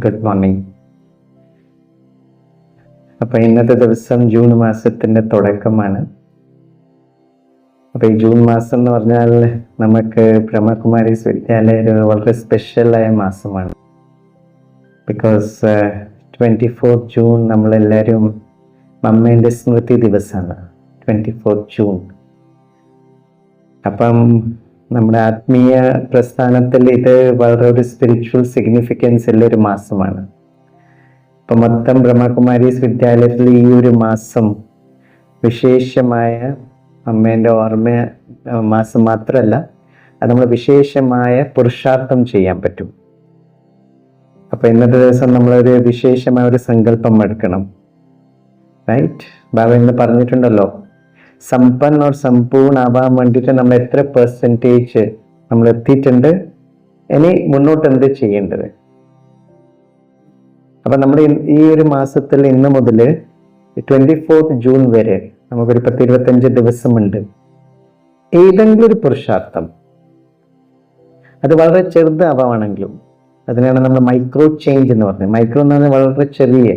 Good morning. അപ്പോൾ ഇന്നത്തെ ദിവസം ജൂൺ മാസത്തിൻ്റെ തുടക്കമാണ്. അപ്പോൾ ഈ ജൂൺ മാസം എന്ന് പറഞ്ഞാൽ നമുക്ക് ബ്രഹ്മകുമാരീസ് വിദ്യാലയ വളരെ സ്പെഷ്യലായ മാസമാണ്. ബിക്കോസ് 24 ജൂൺ നമ്മളെല്ലാവരും അമ്മേൻ്റെ സ്മൃതി ദിവസമാണ്. 24 ജൂൺ. അപ്പം നമ്മുടെ ആത്മീയ പ്രസ്ഥാനത്തിൽ ഇത് വളരെ ഒരു സ്പിരിച്വൽ സിഗ്നിഫിക്കൻസ് ഉള്ള ഒരു മാസമാണ്. ഇപ്പം മൊത്തം ബ്രഹ്മകുമാരീസ് വിദ്യാലയത്തിൽ ഈ ഒരു മാസം വിശേഷമായ അമ്മേൻ്റെ ഓർമ്മ മാസം മാത്രമല്ല, അത് നമ്മൾ വിശേഷമായ പുരുഷാർത്ഥം ചെയ്യാൻ പറ്റും. അപ്പം ഇന്നത്തെ ദിവസം നമ്മളൊരു വിശേഷമായ ഒരു സങ്കല്പം എടുക്കണം. റൈറ്റ്? ബാബ ഇന്ന് പറഞ്ഞിട്ടുണ്ടല്ലോ, സമ്പന്ന ഓർ സമ്പൂർണ്ണ ആവാൻ വേണ്ടിയിട്ട് നമ്മൾ എത്ര പെർസെൻറ്റേജ് നമ്മൾ എത്തിയിട്ടുണ്ട്, ഇനി മുന്നോട്ട് എന്ത് ചെയ്യേണ്ടത്. അപ്പം നമ്മൾ ഈ ഒരു മാസത്തിൽ ഇന്ന് മുതൽ 24 ജൂൺ വരെ നമുക്കൊരു 10-25 ദിവസമുണ്ട്. ഏതെങ്കിലും ഒരു പുരുഷാർത്ഥം, അത് വളരെ ചെറുതാവാണെങ്കിലും, അതിനാണ് നമ്മൾ മൈക്രോ ചേഞ്ച് എന്ന് പറഞ്ഞത്. മൈക്രോ എന്ന് പറഞ്ഞാൽ വളരെ ചെറിയ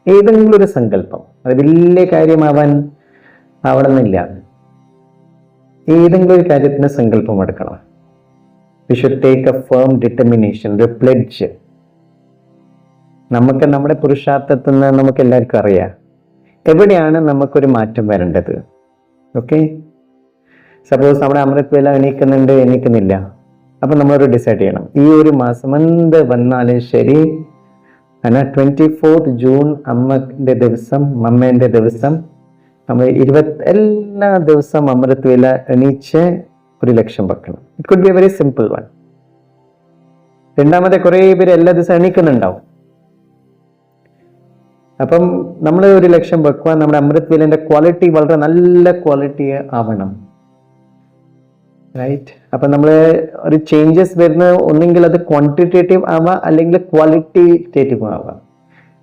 ഏതെങ്കിലും ഒരു സങ്കല്പം, അത് വലിയ കാര്യമാവാൻ ആവണമെന്നില്ല. ഏതെങ്കിലും ഒരു കാര്യത്തിന് സങ്കല്പം എടുക്കണം. We should take A firm determination, ഒരു പ്ലെഡ്ജ്. നമുക്ക് നമ്മുടെ പുരുഷാർത്ഥത്തിൽ നിന്ന് നമുക്ക് എല്ലാവർക്കും അറിയാം എവിടെയാണ് നമുക്കൊരു മാറ്റം വരേണ്ടത്. ഓക്കെ, സപ്പോസ് നമ്മുടെ അമൃത് വേല എണീക്കുന്നില്ല, അപ്പം നമ്മളൊരു ഡിസൈഡ് ചെയ്യണം, ഈ ഒരു മാസം എന്ത് വന്നാലും ശരി, 24 ജൂൺ അമ്മേൻ്റെ ദിവസം നമ്മൾ എല്ലാ ദിവസവും അമൃത് വേല എണീച്ച് ഒരു ലക്ഷ്യം വെക്കണം. It could be A very simple one. രണ്ടാമത്തെ കുറേ പേര് എല്ലാ ദിവസവും എണീക്കുന്നുണ്ടാവും. അപ്പം നമ്മൾ ഒരു ലക്ഷ്യം വെക്കുക, നമ്മുടെ അമൃത് വേലന്റെ ക്വാളിറ്റി വളരെ നല്ല ക്വാളിറ്റി ആവണം. റൈറ്റ്? അപ്പം നമ്മൾ ഒരു ചേഞ്ചസ് വരുന്ന ഒന്നെങ്കിൽ അത് ക്വാണ്ടിറ്റേറ്റീവ് ആവാം, അല്ലെങ്കിൽ ക്വാളിറ്റേറ്റീവ് ആവാം.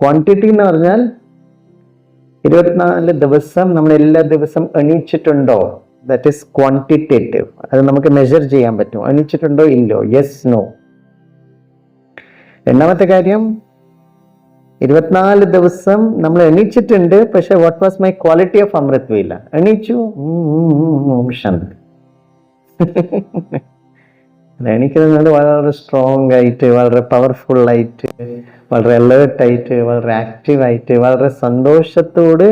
ക്വാണ്ടിറ്റി എന്ന് പറഞ്ഞാൽ 24 ദിവസം നമ്മൾ എല്ലാ ദിവസം എണീച്ചിട്ടുണ്ടോ, ദാറ്റ് ഈസ് ക്വാണ്ടിറ്റേറ്റീവ്. അത് നമുക്ക് മെഷർ ചെയ്യാൻ പറ്റും, എണീച്ചിട്ടുണ്ടോ ഇല്ലോ, യെസ് നോ. രണ്ടാമത്തെ കാര്യം, 24 ദിവസം നമ്മൾ എണീച്ചിട്ടുണ്ട്, പക്ഷെ what was my quality of Amrit Vela? എണീച്ചു, ശാന്തി. എണീക്കുന്നത് വളരെ സ്ട്രോങ് ആയിട്ട്, വളരെ പവർഫുൾ ആയിട്ട്, വളരെ അലേർട്ടായിട്ട്, വളരെ ആക്റ്റീവായിട്ട്, വളരെ സന്തോഷത്തോട്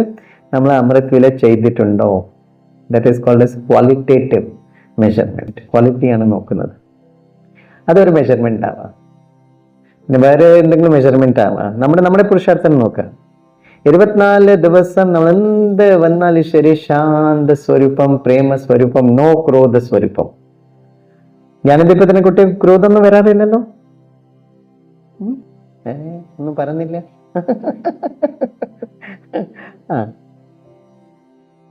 നമ്മൾ അമൃത് വേല ചെയ്തിട്ടുണ്ടോ? That is called as qualitative measurement. ക്വാളിറ്റിയാണ് നോക്കുന്നത്. അതൊരു മെഷർമെന്റ് ആവാം, പിന്നെ വേറെ എന്തെങ്കിലും മെഷർമെന്റ് ആവാം. നമ്മുടെ പുരുഷാർത്ഥം നോക്കുക. 24 ദിവസം നമ്മൾ എന്ത് വന്നാലും ശരി, ശാന്ത സ്വരൂപം, പ്രേമ സ്വരൂപം, നോ ക്രോധ സ്വരൂപം. ഞാനെന്തിപ്പോ തന്നെ കുട്ടി ക്രോധമൊന്നും വരാറില്ലല്ലോ, ഒന്നും പറഞ്ഞില്ല.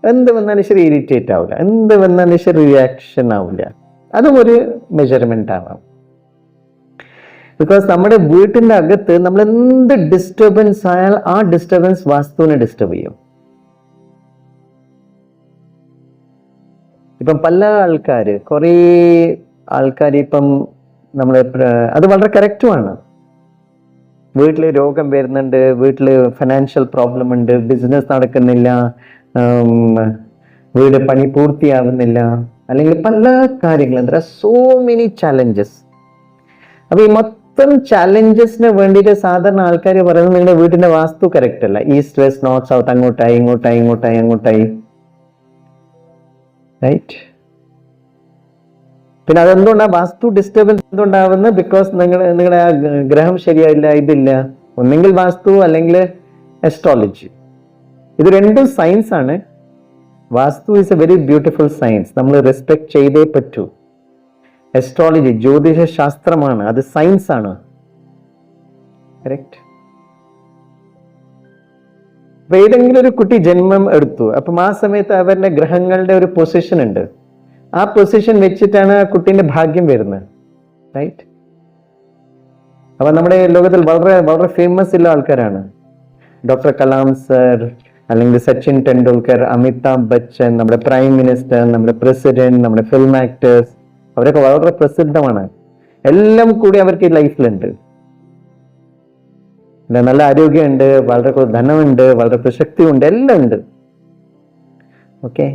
എന്ത് വന്നാലും ശരി ഇറിറ്റേറ്റ് ആവില്ല, എന്ത് വന്നാലും ശരി റിയാക്ഷൻ ആവില്ല. അതും ഒരു മെഷർമെന്റ് ആവാം. ബിക്കോസ് നമ്മുടെ വീട്ടിന്റെ അകത്ത് നമ്മൾ എന്ത് ഡിസ്റ്റർബൻസ് ആയാൽ ആ ഡിസ്റ്റർബൻസ് വാസ്തുവിനെ ഡിസ്റ്റർബ് ചെയ്യും. ഇപ്പം പല കുറേ ആൾക്കാർ ഇപ്പം നമ്മൾ അത് വളരെ കറക്റ്റുമാണ്. വീട്ടിൽ രോഗം വരുന്നുണ്ട്, വീട്ടിൽ ഫിനാൻഷ്യൽ പ്രോബ്ലം ഉണ്ട്, ബിസിനസ് നടക്കുന്നില്ല, വീട് പണി പൂർത്തിയാവുന്നില്ല, അല്ലെങ്കിൽ പല കാര്യങ്ങളും. There are so many challenges. അപ്പൊ ഈ മൊത്തം ചാലഞ്ചസിന് വേണ്ടിയിട്ട് സാധാരണ ആൾക്കാർ പറയുന്നത് നിങ്ങളുടെ വീട്ടിന്റെ വാസ്തു കറക്റ്റ് അല്ല, ഈസ്റ്റ് വെസ്റ്റ് നോർത്ത് സൗത്ത്, അങ്ങോട്ടായി. റൈറ്റ്? പിന്നെ അതെന്തുകൊണ്ടാണ് വാസ്തു ഡിസ്റ്റർബൻസ് എന്തുകൊണ്ടാവുന്നത്? ബിക്കോസ് നിങ്ങളുടെ ആ ഗ്രഹം ശരിയായില്ല, ഇതില്ല. ഒന്നെങ്കിൽ വാസ്തു അല്ലെങ്കിൽ അസ്ട്രോളജി. ഇത് രണ്ടും സയൻസ് ആണ്. Vastu is a very beautiful science, നമ്മൾ റെസ്പെക്ട് ചെയ്തേ പറ്റൂ. അസ്ട്രോളജി ജ്യോതിഷ ശാസ്ത്രമാണ്, അത് സയൻസ് ആണ്. കറക്റ്റ്? അപ്പൊ ഏതെങ്കിലും ഒരു കുട്ടി ജന്മം എടുത്തു, അപ്പം ആ സമയത്ത് അവരുടെ ഗ്രഹങ്ങളുടെ ഒരു പൊസിഷൻ ഉണ്ട്. ആ പൊസിഷൻ വെച്ചിട്ടാണ് ആ കുട്ടീന്റെ ഭാഗ്യം വരുന്നത്. റൈറ്റ്? അപ്പൊ നമ്മുടെ ലോകത്തിൽ വളരെ വളരെ ഫേമസ് ഉള്ള ആൾക്കാരാണ്. ഡോക്ടർ കലാം സർ, അല്ലെങ്കിൽ സച്ചിൻ ടെണ്ടുൽക്കർ, അമിതാഭ് ബച്ചൻ, നമ്മുടെ പ്രൈം മിനിസ്റ്റർ, നമ്മുടെ പ്രസിഡന്റ്, നമ്മുടെ ഫിലിം ആക്ടേഴ്സ്, അവരൊക്കെ വളരെ പ്രസിദ്ധമാണ്. എല്ലാം കൂടി അവർക്ക് ഈ ലൈഫിലുണ്ട്. നല്ല ആരോഗ്യമുണ്ട്, വളരെ ധനമുണ്ട്, വളരെ പ്രശസ്തിയുണ്ട്, എല്ലാം ഉണ്ട്. ഓക്കെ,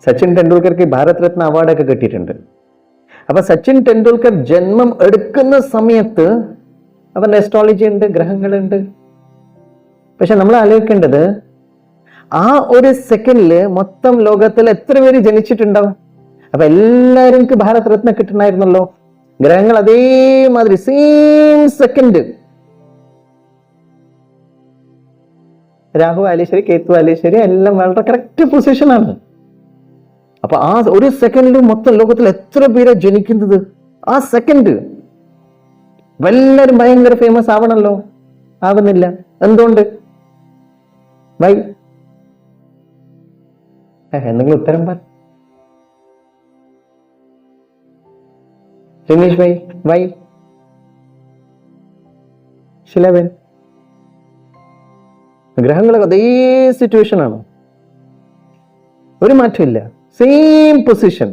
സച്ചിൻ ടെണ്ടുൽക്കർക്ക് ഭാരത് രത്ന അവാർഡൊക്കെ കിട്ടിയിട്ടുണ്ട്. അപ്പൊ സച്ചിൻ ടെണ്ടുൽക്കർ ജന്മം എടുക്കുന്ന സമയത്ത് അവന്റെ അസ്ട്രോളജി ഉണ്ട്, ഗ്രഹങ്ങളുണ്ട്. പക്ഷെ നമ്മൾ ആലോചിക്കേണ്ടത്, ആ ഒരു സെക്കൻഡില് മൊത്തം ലോകത്തിൽ എത്ര പേര് ജനിച്ചിട്ടുണ്ടാവും? അപ്പൊ എല്ലാവർക്കും ഭാരത് രത്ന കിട്ടണമായിരുന്നല്ലോ. ഗ്രഹങ്ങൾ അതേമാതിരി സെയിം സെക്കൻഡ് രാഹു ആയാലും ശരി, കേതു ആയാലും ശരി, എല്ലാം വളരെ കറക്റ്റ് പൊസിഷനാണ്. അപ്പൊ ആ ഒരു സെക്കൻഡിൽ മൊത്തം ലോകത്തിൽ എത്ര പേരാ ജനിക്കുന്നത്? ആ സെക്കൻഡ് എല്ലാവരും ഭയങ്കര ഫേമസ് ആവണല്ലോ, ആവുന്നില്ല. എന്തുകൊണ്ട്? വൈ? എന്തെങ്കിലും ഉത്തരം പറ രമേശ് ഭായി. വൈ? ശിലവൻ, ഗ്രഹങ്ങളൊക്കെ അതേ സിറ്റുവേഷൻ ആണ്, ഒരു മാറ്റമില്ല, സെയിം പൊസിഷൻ,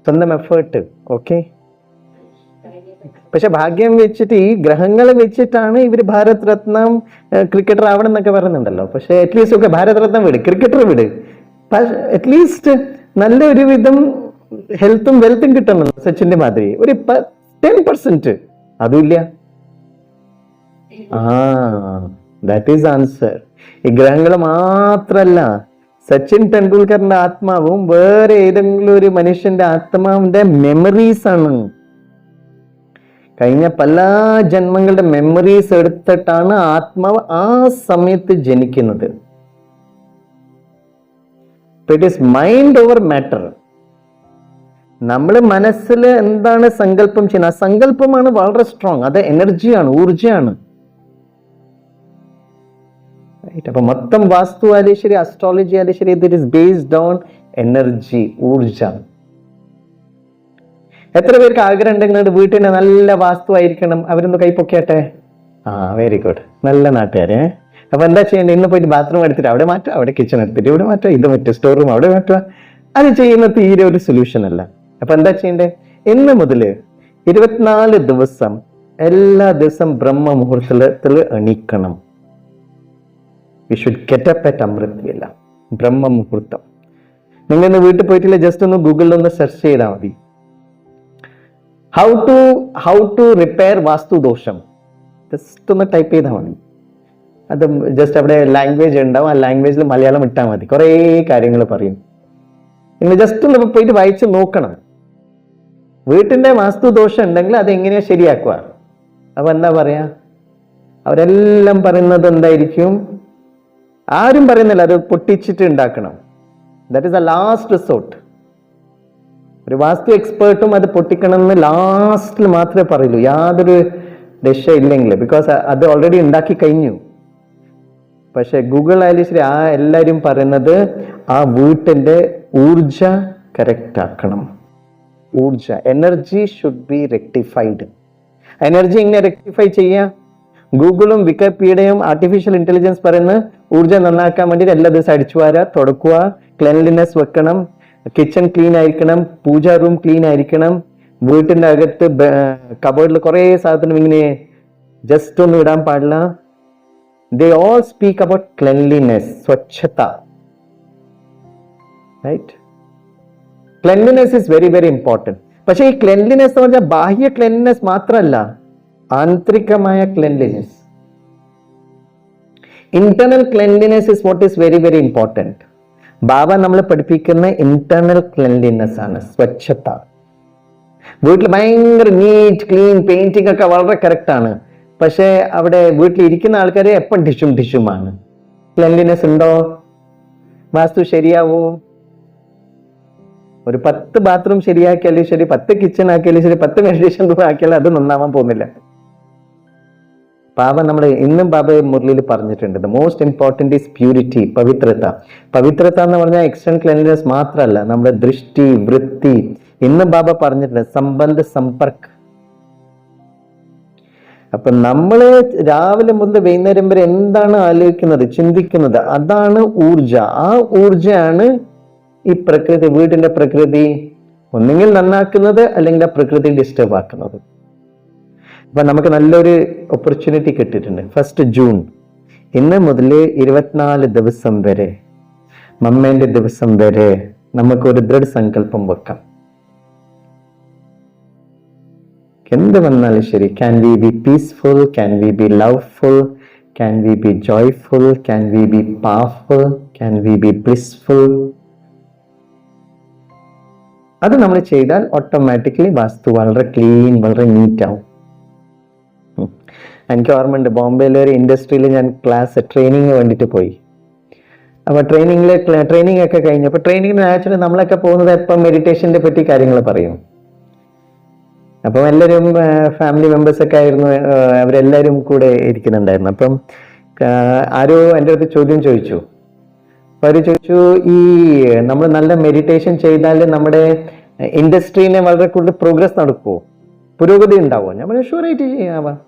സ്വന്തം എഫേർട്ട്. ഓക്കെ, പക്ഷെ ഭാഗ്യം വെച്ചിട്ട് ഈ ഗ്രഹങ്ങളെ വെച്ചിട്ടാണ് ഇവര് ഭാരത് രത്നം ക്രിക്കറ്റർ ആവണം എന്നൊക്കെ പറയുന്നുണ്ടല്ലോ. പക്ഷെ അറ്റ്ലീസ്റ്റ് ഒക്കെ ഭാരത് രത്നം വിട്, ക്രിക്കറ്റർ വിട്, അറ്റ്ലീസ്റ്റ് നല്ലൊരു വിധം ഹെൽത്തും വെൽത്തും കിട്ടണം സച്ചിന്റെ മാതിരി. ഒരു 10% അതുമില്ല. That is answer. ഈ ഗ്രഹങ്ങൾ മാത്രല്ല, സച്ചിൻ ടെണ്ടുൽക്കറിന്റെ ആത്മാവും വേറെ ഏതെങ്കിലും ഒരു മനുഷ്യന്റെ ആത്മാവിന്റെ മെമ്മറീസ് ആണ്. കഴിഞ്ഞ പല ജന്മങ്ങളുടെ മെമ്മറീസ് എടുത്തിട്ടാണ് ആത്മാവ് ആ സമയത്ത് ജനിക്കുന്നത്. It is mind over matter. നമ്മൾ മനസ്സിൽ എന്താണ് സങ്കല്പം ചെയ്യുന്നത്, ആ സങ്കല്പമാണ് വളരെ സ്ട്രോങ്, അത് എനർജിയാണ്, ഊർജയാണ്. അപ്പൊ മൊത്തം വാസ്തു ആയാലും ശരി, അസ്ട്രോളജി ആയാലും ശരി, it is based on energy, ഊർജ. എത്ര പേർക്ക് ആഗ്രഹം ഉണ്ടെങ്കിൽ വീട്ടിന് നല്ല വാസ്തു ആയിരിക്കണം? അവരൊന്ന് കൈപ്പൊക്കിയാട്ടെ. വെരി ഗുഡ്, നല്ല നാട്ടുകാരെ. അപ്പൊ എന്താ ചെയ്യേണ്ടത്? ഇന്ന് പോയിട്ട് ബാത്റൂം എടുത്തിട്ട് അവിടെ മാറ്റുക, അവിടെ കിച്ചൺ എടുത്തിട്ട് ഇവിടെ മാറ്റുക, ഇത് മറ്റേ സ്റ്റോർ റൂം അവിടെ മാറ്റുക. അത് ചെയ്യുന്ന തീരെ ഒരു സൊല്യൂഷൻ അല്ല. അപ്പൊ എന്താ ചെയ്യണ്ടേ? ഇന്ന് മുതല് 24 ദിവസം എല്ലാ ദിവസം ബ്രഹ്മ മുഹൂർത്തത്തിൽ എണീക്കണം. We should get up at Amritvela, Brahma muhurtham. നിങ്ങൾ ഇന്ന് വീട്ടിൽ പോയിട്ടില്ല, ജസ്റ്റ് ഒന്ന് ഗൂഗിളിൽ ഒന്ന് സെർച്ച് ചെയ്താൽ മതി. ഹൗ ടു റിപ്പയർ വാസ്തു ദോഷം, ജസ്റ്റ് ഒന്ന് ടൈപ്പ് ചെയ്താൽ മതി. അത് ജസ്റ്റ് അവിടെ ലാംഗ്വേജ് ഉണ്ടാവും, ആ ലാംഗ്വേജിൽ മലയാളം ഇട്ടാൽ മതി. കുറേ കാര്യങ്ങൾ പറയും. നിങ്ങൾ ജസ്റ്റ് ഒന്ന് പോയിട്ട് വായിച്ച് നോക്കണം. വീട്ടിന്റെ വാസ്തു ദോഷം ഉണ്ടെങ്കിൽ അത് എങ്ങനെയാ ശരിയാക്കുക? അപ്പൊ എന്താ പറയാ? അവരെല്ലാം പറയുന്നത് എന്തായിരിക്കും? ആരും പറയുന്നില്ല അത് പൊട്ടിച്ചിട്ട് ഉണ്ടാക്കണം. That is the last resort. ഒരു വാസ്തു എക്സ്പേർട്ടും അത് പൊട്ടിക്കണമെന്ന് ലാസ്റ്റിൽ മാത്രമേ പറയുള്ളൂ, യാതൊരു രക്ഷ ഇല്ലെങ്കിൽ. ബിക്കോസ് അത് ഓൾറെഡി ഉണ്ടാക്കി കഴിഞ്ഞു. പക്ഷെ ഗൂഗിൾ ആയാലും ശരി, എല്ലാവരും പറയുന്നത് ആ വീട്ടിന്റെ ഊർജ കറക്റ്റ് ആക്കണം. ഊർജ, energy should be rectified. Energy എങ്ങനെ റെക്ടിഫൈ ചെയ്യാം? ഗൂഗിളും വിക്കിപീഡിയയും ആർട്ടിഫിഷ്യൽ ഇന്റലിജൻസ് പറയുന്ന ഊർജ നന്നാക്കാൻ വേണ്ടിയിട്ട് എല്ലാ ദിവസവും അടിച്ചു വാരുക, തുടക്കുക, ക്ലെൻലിനെസ് വെക്കണം, കിച്ചൺ ക്ലീൻ ആയിരിക്കണം, പൂജാ റൂം ക്ലീൻ ആയിരിക്കണം, വീട്ടിന്റെ അകത്ത് കബോർഡിൽ കുറെ സാധനം ഇങ്ങനെ ജസ്റ്റ് ഒന്നും ഇടാൻ പാടില്ല. They all speak about cleanliness, swachhata, right? Cleanliness is very very important. പക്ഷേ ഈ ക്ലെൻലിനെസ് എന്ന് പറഞ്ഞാൽ ബാഹ്യ ക്ലെൻലിനെസ് മാത്രമല്ല, ആന്തരികമായ cleanliness. Internal cleanliness is what is very very important. Baba നമ്മളെ പഠിപ്പിക്കുന്ന ഇന്റേണൽ ക്ലെൻലിനെസ് ആണ്, സ്വച്ഛത. വീട്ടിൽ ഭയങ്കര നീറ്റ് ക്ലീൻ പെയിന്റിംഗ് ഒക്കെ വളരെ കറക്റ്റ് ആണ്. പക്ഷെ അവിടെ വീട്ടിലിരിക്കുന്ന ആൾക്കാരെ എപ്പം ടിഷുമാണ്. ക്ലെൻലിനെസ് ഉണ്ടോ? വാസ്തു ശരിയാവോ? ഒരു 10 ബാത്റൂം ശരിയാക്കിയാലും ശരി, 10 കിച്ചൺ ആക്കിയാലും ശരി, 10 മെഡിറ്റേഷൻ റൂം ആക്കിയാലും അത് നന്നാവാൻ പോകുന്നില്ല. ബാബ നമ്മൾ ഇന്നും ബാബ മുരളിയിൽ പറഞ്ഞിട്ടുണ്ട്, the most important is purity, പവിത്രത. പവിത്രത എന്ന് പറഞ്ഞാൽ എക്സ്റ്റേണൽ ക്ലെൻലിനെസ് മാത്രമല്ല, നമ്മുടെ ദൃഷ്ടി, വൃത്തി. ഇന്നും ബാബ പറഞ്ഞിട്ടുണ്ട് സംബന്ധ സമ്പർക്ക്. അപ്പൊ നമ്മള് രാവിലെ മുതൽ വൈകുന്നേരം വരെ എന്താണ് ആലോചിക്കുന്നത്, ചിന്തിക്കുന്നത്, അതാണ് ഊർജ. ആ ഊർജയാണ് ഈ പ്രകൃതി, വീടിന്റെ പ്രകൃതി ഒന്നുകിൽ നന്നാക്കുന്നത് അല്ലെങ്കിൽ ആ പ്രകൃതി ഡിസ്റ്റർബ് ആക്കുന്നത്. അപ്പം നമുക്ക് നല്ലൊരു ഓപ്പർച്യൂണിറ്റി കിട്ടിയിട്ടുണ്ട്. 1 ജൂൺ ഇന്ന് മുതൽ 24 ദിവസം വരെ, മമ്മേൻ്റെ ദിവസം വരെ നമുക്കൊരു ദൃഢസങ്കല്പം വെക്കാം. എന്ത് വന്നാലും ശരി, can we B peaceful, can we B ലവ്ഫുൾ, can we B joyful, can we B powerful, can we B blissful. അത് നമ്മൾ ചെയ്താൽ ഓട്ടോമാറ്റിക്കലി വാസ്തു വളരെ ക്ലീൻ, വളരെ നീറ്റ് ആവും. എനിക്ക് ഓർമ്മയുണ്ട്, ബോംബെയിലെ ഒരു ഇൻഡസ്ട്രിയിൽ ഞാൻ ട്രെയിനിങ് വേണ്ടിയിട്ട് പോയി. അപ്പോൾ ട്രെയിനിങ് ഒക്കെ കഴിഞ്ഞപ്പോൾ ട്രെയിനിങ്ങിന് ആക്ച്വലി നമ്മളൊക്കെ പോകുന്നത് എപ്പം മെഡിറ്റേഷൻ്റെ പറ്റി കാര്യങ്ങൾ പറയും. അപ്പം എല്ലാവരും ഫാമിലി മെമ്പേഴ്സൊക്കെ ആയിരുന്നു, അവരെല്ലാവരും കൂടെ ഇരിക്കുന്നുണ്ടായിരുന്നു. അപ്പം ആരോ എൻ്റെ അടുത്ത് ചോദ്യം ചോദിച്ചു. അപ്പോൾ അവർ ചോദിച്ചു, ഈ നമ്മൾ നല്ല മെഡിറ്റേഷൻ ചെയ്താൽ നമ്മുടെ ഇൻഡസ്ട്രീനെ വളരെ കൂടുതൽ പ്രോഗ്രസ് നടക്കുമോ, പുരോഗതി ഉണ്ടാവുമോ? ഞാൻ പറഞ്ഞു ഷുവറായിട്ട് ചെയ്യാവാം.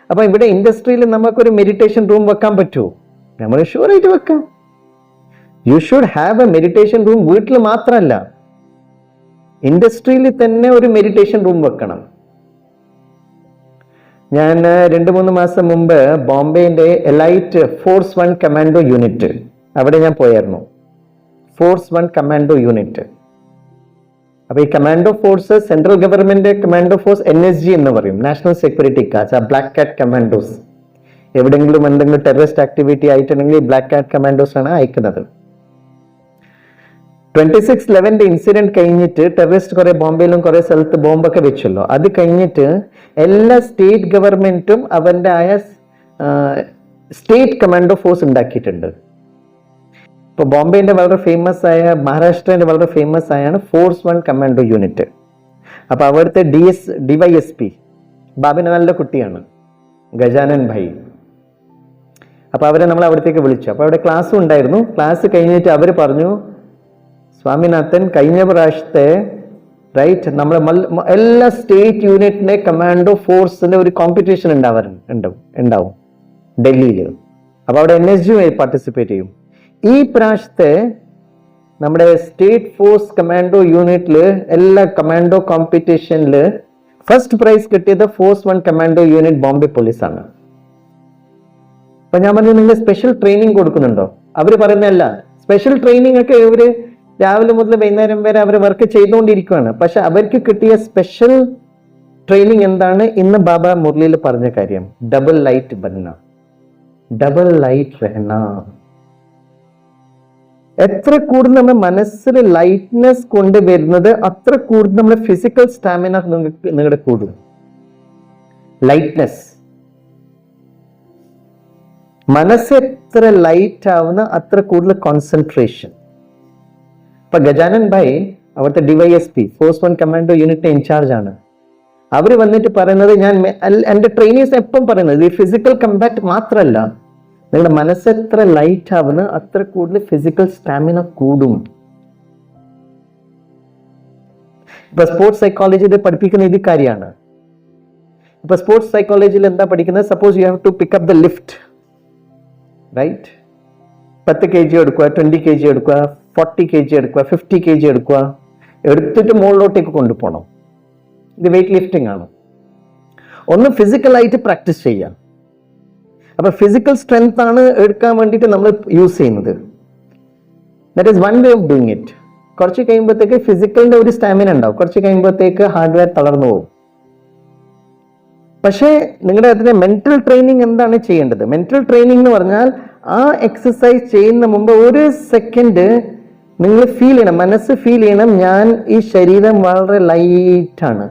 അപ്പം ഇവിടെ ഇൻഡസ്ട്രിയിൽ നമുക്കൊരു മെഡിറ്റേഷൻ റൂം വെക്കാൻ പറ്റുമോ? നമ്മൾ ഷുവറായിട്ട് വെക്കാം. You should have A meditation room. വീട്ടിൽ മാത്രമല്ല, ഇൻഡസ്ട്രിയിൽ തന്നെ ഒരു മെഡിറ്റേഷൻ റൂം വെക്കണം. ഞാൻ 2-3 മാസം മുമ്പ് ബോംബെന്റെ എലൈറ്റ് ഫോഴ്സ് 1 കമാൻഡോ യൂണിറ്റ്, അവിടെ ഞാൻ പോയായിരുന്നു. Force 1 commando unit. അപ്പൊ ഈ commando force central government commando force NSG എന്ന് പറയും, national security guards, black cat commandos. എവിടെയെങ്കിലും എന്തെങ്കിലും ടെററിസ്റ്റ് ആക്ടിവിറ്റി ആയിട്ടുണ്ടെങ്കിൽ ബ്ലാക്ക് കാറ്റ് കമാൻഡോസ് ആണ് അയക്കുന്നത്. 26/11 ഇൻസിഡന്റ് കഴിഞ്ഞിട്ട് ടെററിസ്റ്റ് കുറെ ബോംബെയിലും കുറെ സ്ഥലത്ത് ബോംബൊക്കെ വെച്ചല്ലോ. അത് കഴിഞ്ഞിട്ട് എല്ലാ സ്റ്റേറ്റ് ഗവൺമെന്റും അവരുടെ ആയ സ്റ്റേറ്റ് കമാൻഡോ ഫോഴ്സ് ഉണ്ടാക്കിയിട്ടുണ്ട്. ഇപ്പൊ ബോംബെന്റെ വളരെ ഫേമസ് ആയ, മഹാരാഷ്ട്രന്റെ വളരെ ഫേമസ് ആയാണ് ഫോഴ്സ് 1 കമാൻഡോ യൂണിറ്റ്. അപ്പൊ അവിടുത്തെ DYSP ബാബിന് നല്ല കുട്ടിയാണ്, ഗജാനൻ ഭായി. അപ്പൊ അവരെ നമ്മൾ അവിടത്തേക്ക് വിളിച്ചു. അപ്പൊ അവിടെ ക്ലാസ്സും ഉണ്ടായിരുന്നു. ക്ലാസ് കഴിഞ്ഞിട്ട് അവർ പറഞ്ഞു, സ്വാമിനാഥൻ, കഴിഞ്ഞ പ്രാവശ്യത്തെ റൈറ്റ് നമ്മൾ എല്ലാ സ്റ്റേറ്റ് യൂണിറ്റിന്റെ കമാൻഡോ ഫോഴ്സിന്റെ ഒരു കോമ്പറ്റീഷൻ ഉണ്ടാവും ഡൽഹിയിൽ. അപ്പൊ അവിടെ NSG പാർട്ടിസിപ്പേറ്റ് ചെയ്യും. ഈ പ്രാവശ്യത്തെ നമ്മുടെ സ്റ്റേറ്റ് ഫോഴ്സ് കമാൻഡോ യൂണിറ്റില് എല്ലാ കമാൻഡോ കോമ്പറ്റീഷനില് ഫസ്റ്റ് പ്രൈസ് കിട്ടിയത് ഫോഴ്സ് 1 കമാൻഡോ യൂണിറ്റ് ബോംബെ പോലീസാണ്. അപ്പൊ ഞാൻ പറഞ്ഞു, നിങ്ങൾ സ്പെഷ്യൽ ട്രെയിനിങ് കൊടുക്കുന്നുണ്ടോ? അവർ പറയുന്നതല്ല, സ്പെഷ്യൽ ട്രെയിനിങ് ഒക്കെ ഇവര് രാവിലെ മുതൽ വൈകുന്നേരം വരെ അവർ വർക്ക് ചെയ്തുകൊണ്ടിരിക്കുകയാണ്. പക്ഷെ അവർക്ക് കിട്ടിയ സ്പെഷ്യൽ ട്രെയിനിങ് എന്താണ്? ഇന്ന് ബാബ മുരളിയിൽ പറഞ്ഞ കാര്യം, ഡബിൾ ലൈറ്റ് ബന്ന, ഡബിൾ ലൈറ്റ് രഹന. എത്ര കൂടുതൽ നമ്മുടെ മനസ്സിൽ ലൈറ്റ്നെസ് കൊണ്ടുവരുന്നത് അത്ര കൂടുതൽ നമ്മുടെ ഫിസിക്കൽ സ്റ്റാമിന നിങ്ങളുടെ കൂടും. ലൈറ്റ്നെസ്, മനസ്സ് എത്ര ലൈറ്റ് ആവുന്ന അത്ര കൂടുതൽ കോൺസെൻട്രേഷൻ. ഇപ്പൊ ഗജാനൻ ഭായ് അവിടുത്തെ DYSP force 1 commando unit in charge ആണ്. അവർ വന്നിട്ട് പറയുന്നത്, ഞാൻ എൻ്റെ ട്രെയിനേഴ്സ് എപ്പം പറയുന്നത്, ഈ ഫിസിക്കൽ കമ്പാക്ട് മാത്രമല്ല, നിങ്ങളുടെ മനസ്സ് എത്ര ലൈറ്റ് ആവുന്ന അത്ര കൂടുതൽ ഫിസിക്കൽ സ്റ്റാമിന കൂടും. ഇപ്പൊ സ്പോർട്സ് സൈക്കോളജിയിൽ പഠിപ്പിക്കുന്ന ഇത് കാര്യമാണ്. ഇപ്പൊ സ്പോർട്സ് സൈക്കോളജിയിൽ എന്താ പഠിക്കുന്നത്? Suppose you have to pick up the lift, right? 10 kg എടുക്കുക, 20 kg എടുക്കുക, 40 kg എടുക്കുക, 50 kg എടുക്കുക, എടുത്തിട്ട് മുകളിലോട്ടേക്ക് കൊണ്ടുപോകണം. ഇത് വെയിറ്റ് ലിഫ്റ്റിംഗ് ആണ്. ഒന്ന് ഫിസിക്കലായിട്ട് പ്രാക്ടീസ് ചെയ്യാം. അപ്പൊ ഫിസിക്കൽ സ്ട്രെങ്ത് ആണ് എടുക്കാൻ വേണ്ടിയിട്ട് നമ്മൾ യൂസ് ചെയ്യുന്നത്. That is one way of doing it. കുറച്ച് കഴിയുമ്പോഴത്തേക്ക് ഫിസിക്കലിന്റെ ഒരു സ്റ്റാമിന ഉണ്ടാവും, കുറച്ച് കഴിയുമ്പോഴത്തേക്ക് ഹാർഡ്വെയർ തളർന്നു പോകും. പക്ഷേ നിങ്ങളുടെ അതിന്റെ മെന്റൽ ട്രെയിനിങ് എന്താണ് ചെയ്യേണ്ടത്? മെന്റൽ ട്രെയിനിങ് എന്ന് പറഞ്ഞാൽ ആ എക്സസൈസ് ചെയ്യുന്ന മുമ്പ് ഒരു സെക്കൻഡ് നിങ്ങൾ ഫീൽ ചെയ്യണം, മനസ്സ് ഫീൽ ചെയ്യണം, ഞാൻ ഈ ശരീരം വളരെ ലൈറ്റാണ്.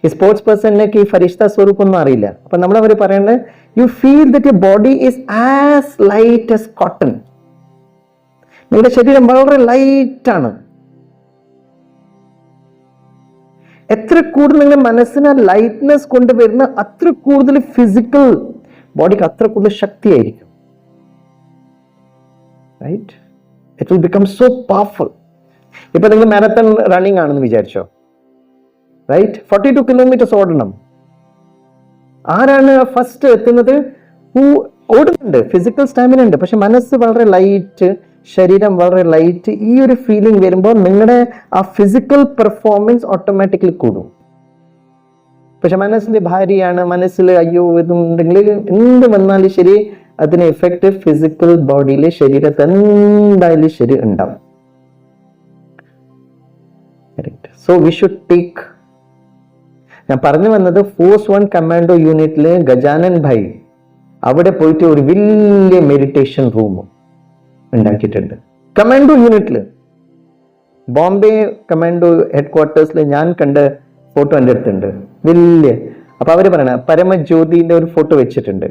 ഈ സ്പോർട്സ് പേഴ്സണിലേക്ക് ഈ ഫരിഷ്ത സ്വരൂപമൊന്നും അറിയില്ല. അപ്പൊ നമ്മൾ അവർ പറയേണ്ടത്, you feel that your body is as light as cotton. നിങ്ങളുടെ ശരീരം വളരെ ലൈറ്റാണ്. എത്ര കൂടുതൽ നിങ്ങളുടെ മനസ്സിന് ലൈറ്റ്നെസ് കൊണ്ടുവരുന്ന അത്ര കൂടുതൽ ഫിസിക്കൽ ബോഡിക്ക് അത്ര കൂടുതൽ ശക്തിയായിരിക്കും. Right? It will become so powerful. ഇപ്പൊ നിങ്ങൾ മാരത്തൺ റണ്ണിങ് ആണെന്ന് വിചാരിച്ചോ, റൈറ്റ്? 42 kilometers ഓടണം. ആരാണ് ഫസ്റ്റ് എത്തുന്നത്? ഓടുന്നുണ്ട്, ഫിസിക്കൽ സ്റ്റാമിന ഉണ്ട്, പക്ഷെ മനസ്സ് വളരെ ലൈറ്റ്, ശരീരം വളരെ ലൈറ്റ്. ഈ ഒരു ഫീലിംഗ് വരുമ്പോൾ നിങ്ങളുടെ ആ ഫിസിക്കൽ പെർഫോമൻസ് ഓട്ടോമാറ്റിക്കലി കൂടും. പക്ഷെ മനസ്സിൽ ഭാര്യയാണ്, മനസ്സിൽ അയ്യോ ഇതുണ്ടെങ്കിൽ എന്ത് വന്നാലും ശരി അതിന് എഫക്റ്റ് ഫിസിക്കൽ ബോഡിയിൽ, ശരീരത്തിൽ എന്തായാലും ശരി ഉണ്ടാവും. So we should take. ഞാൻ പറഞ്ഞു വന്നത് ഫോഴ്സ് 1 കമാൻഡോ യൂണിറ്റില് ഗജാനൻ ഭായ് അവിടെ പോയിട്ട് ഒരു വലിയ മെഡിറ്റേഷൻ റൂം ഉണ്ടാക്കിയിട്ടുണ്ട്. കമാൻഡോ യൂണിറ്റില് ബോംബെ കമാൻഡോ ഹെഡ് ക്വാർട്ടേഴ്സിൽ ഞാൻ കണ്ട ഫോട്ടോ എൻ്റെ അടുത്തുണ്ട് വലിയ. അപ്പൊ അവര് പറയണ പരമജ്യോതിന്റെ ഒരു ഫോട്ടോ വെച്ചിട്ടുണ്ട്.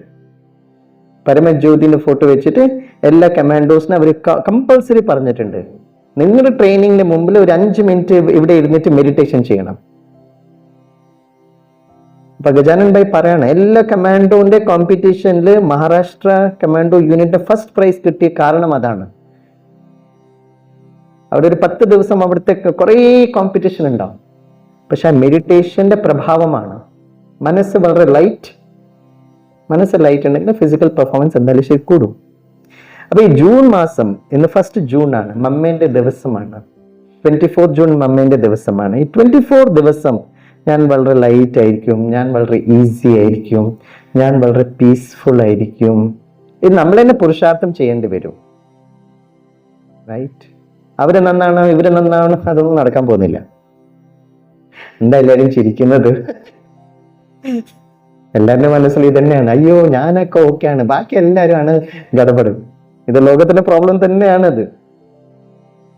പരമജ്യോതിന്റെ ഫോട്ടോ വെച്ചിട്ട് എല്ലാ കമാൻഡോസിനും അവർ കമ്പൾസറി പറഞ്ഞിട്ടുണ്ട്, നിങ്ങളുടെ ട്രെയിനിങ്ങിന് മുമ്പിൽ ഒരു 5 മിനിറ്റ് ഇവിടെ ഇരുന്നിട്ട് മെഡിറ്റേഷൻ ചെയ്യണം. അപ്പൊ ഗജാനൻ ഭായ് പറയണ എല്ലാ കമാൻഡോന്റെ കോമ്പറ്റീഷനിൽ Maharashtra commando unit first prize കിട്ടിയ കാരണം അതാണ്. അവിടെ ഒരു 10 ദിവസം അവിടുത്തെ കുറെ കോമ്പറ്റീഷൻ ഉണ്ടാവും. പക്ഷെ ആ മെഡിറ്റേഷന്റെ പ്രഭാവമാണ്. മനസ്സ് വളരെ ലൈറ്റ്, മനസ്സ് ലൈറ്റ് ഉണ്ടെങ്കിൽ ഫിസിക്കൽ പെർഫോമൻസ് എന്തായാലും ശരി കൂടും. അപ്പൊ ഈ ജൂൺ മാസം, ഇന്ന് 1 ജൂൺ ആണ്, മമ്മേന്റെ ദിവസമാണ്. 24 ജൂൺ മമ്മേന്റെ ദിവസമാണ്. ഈ 24 ദിവസം ഞാൻ വളരെ ലൈറ്റ് ആയിരിക്കും, ഞാൻ വളരെ ഈസി ആയിരിക്കും, ഞാൻ വളരെ പീസ്ഫുൾ ആയിരിക്കും. ഇത് നമ്മൾ തന്നെ പുരുഷാർത്ഥം ചെയ്യേണ്ടി വരും. റൈറ്റ്? അവര് നന്നാണ്, ഇവര് നന്നാണ്, അതൊന്നും നടക്കാൻ പോകുന്നില്ല. എന്താ എല്ലാരും ചിരിക്കുന്നത്? എല്ലാവരുടെ മനസ്സിൽ ഇത് തന്നെയാണ്, അയ്യോ ഞാനൊക്കെ ഓക്കെയാണ്, ബാക്കി എല്ലാവരും ആണ് ഗടപടും. ഇത് ലോകത്തിന്റെ പ്രോബ്ലം തന്നെയാണത്.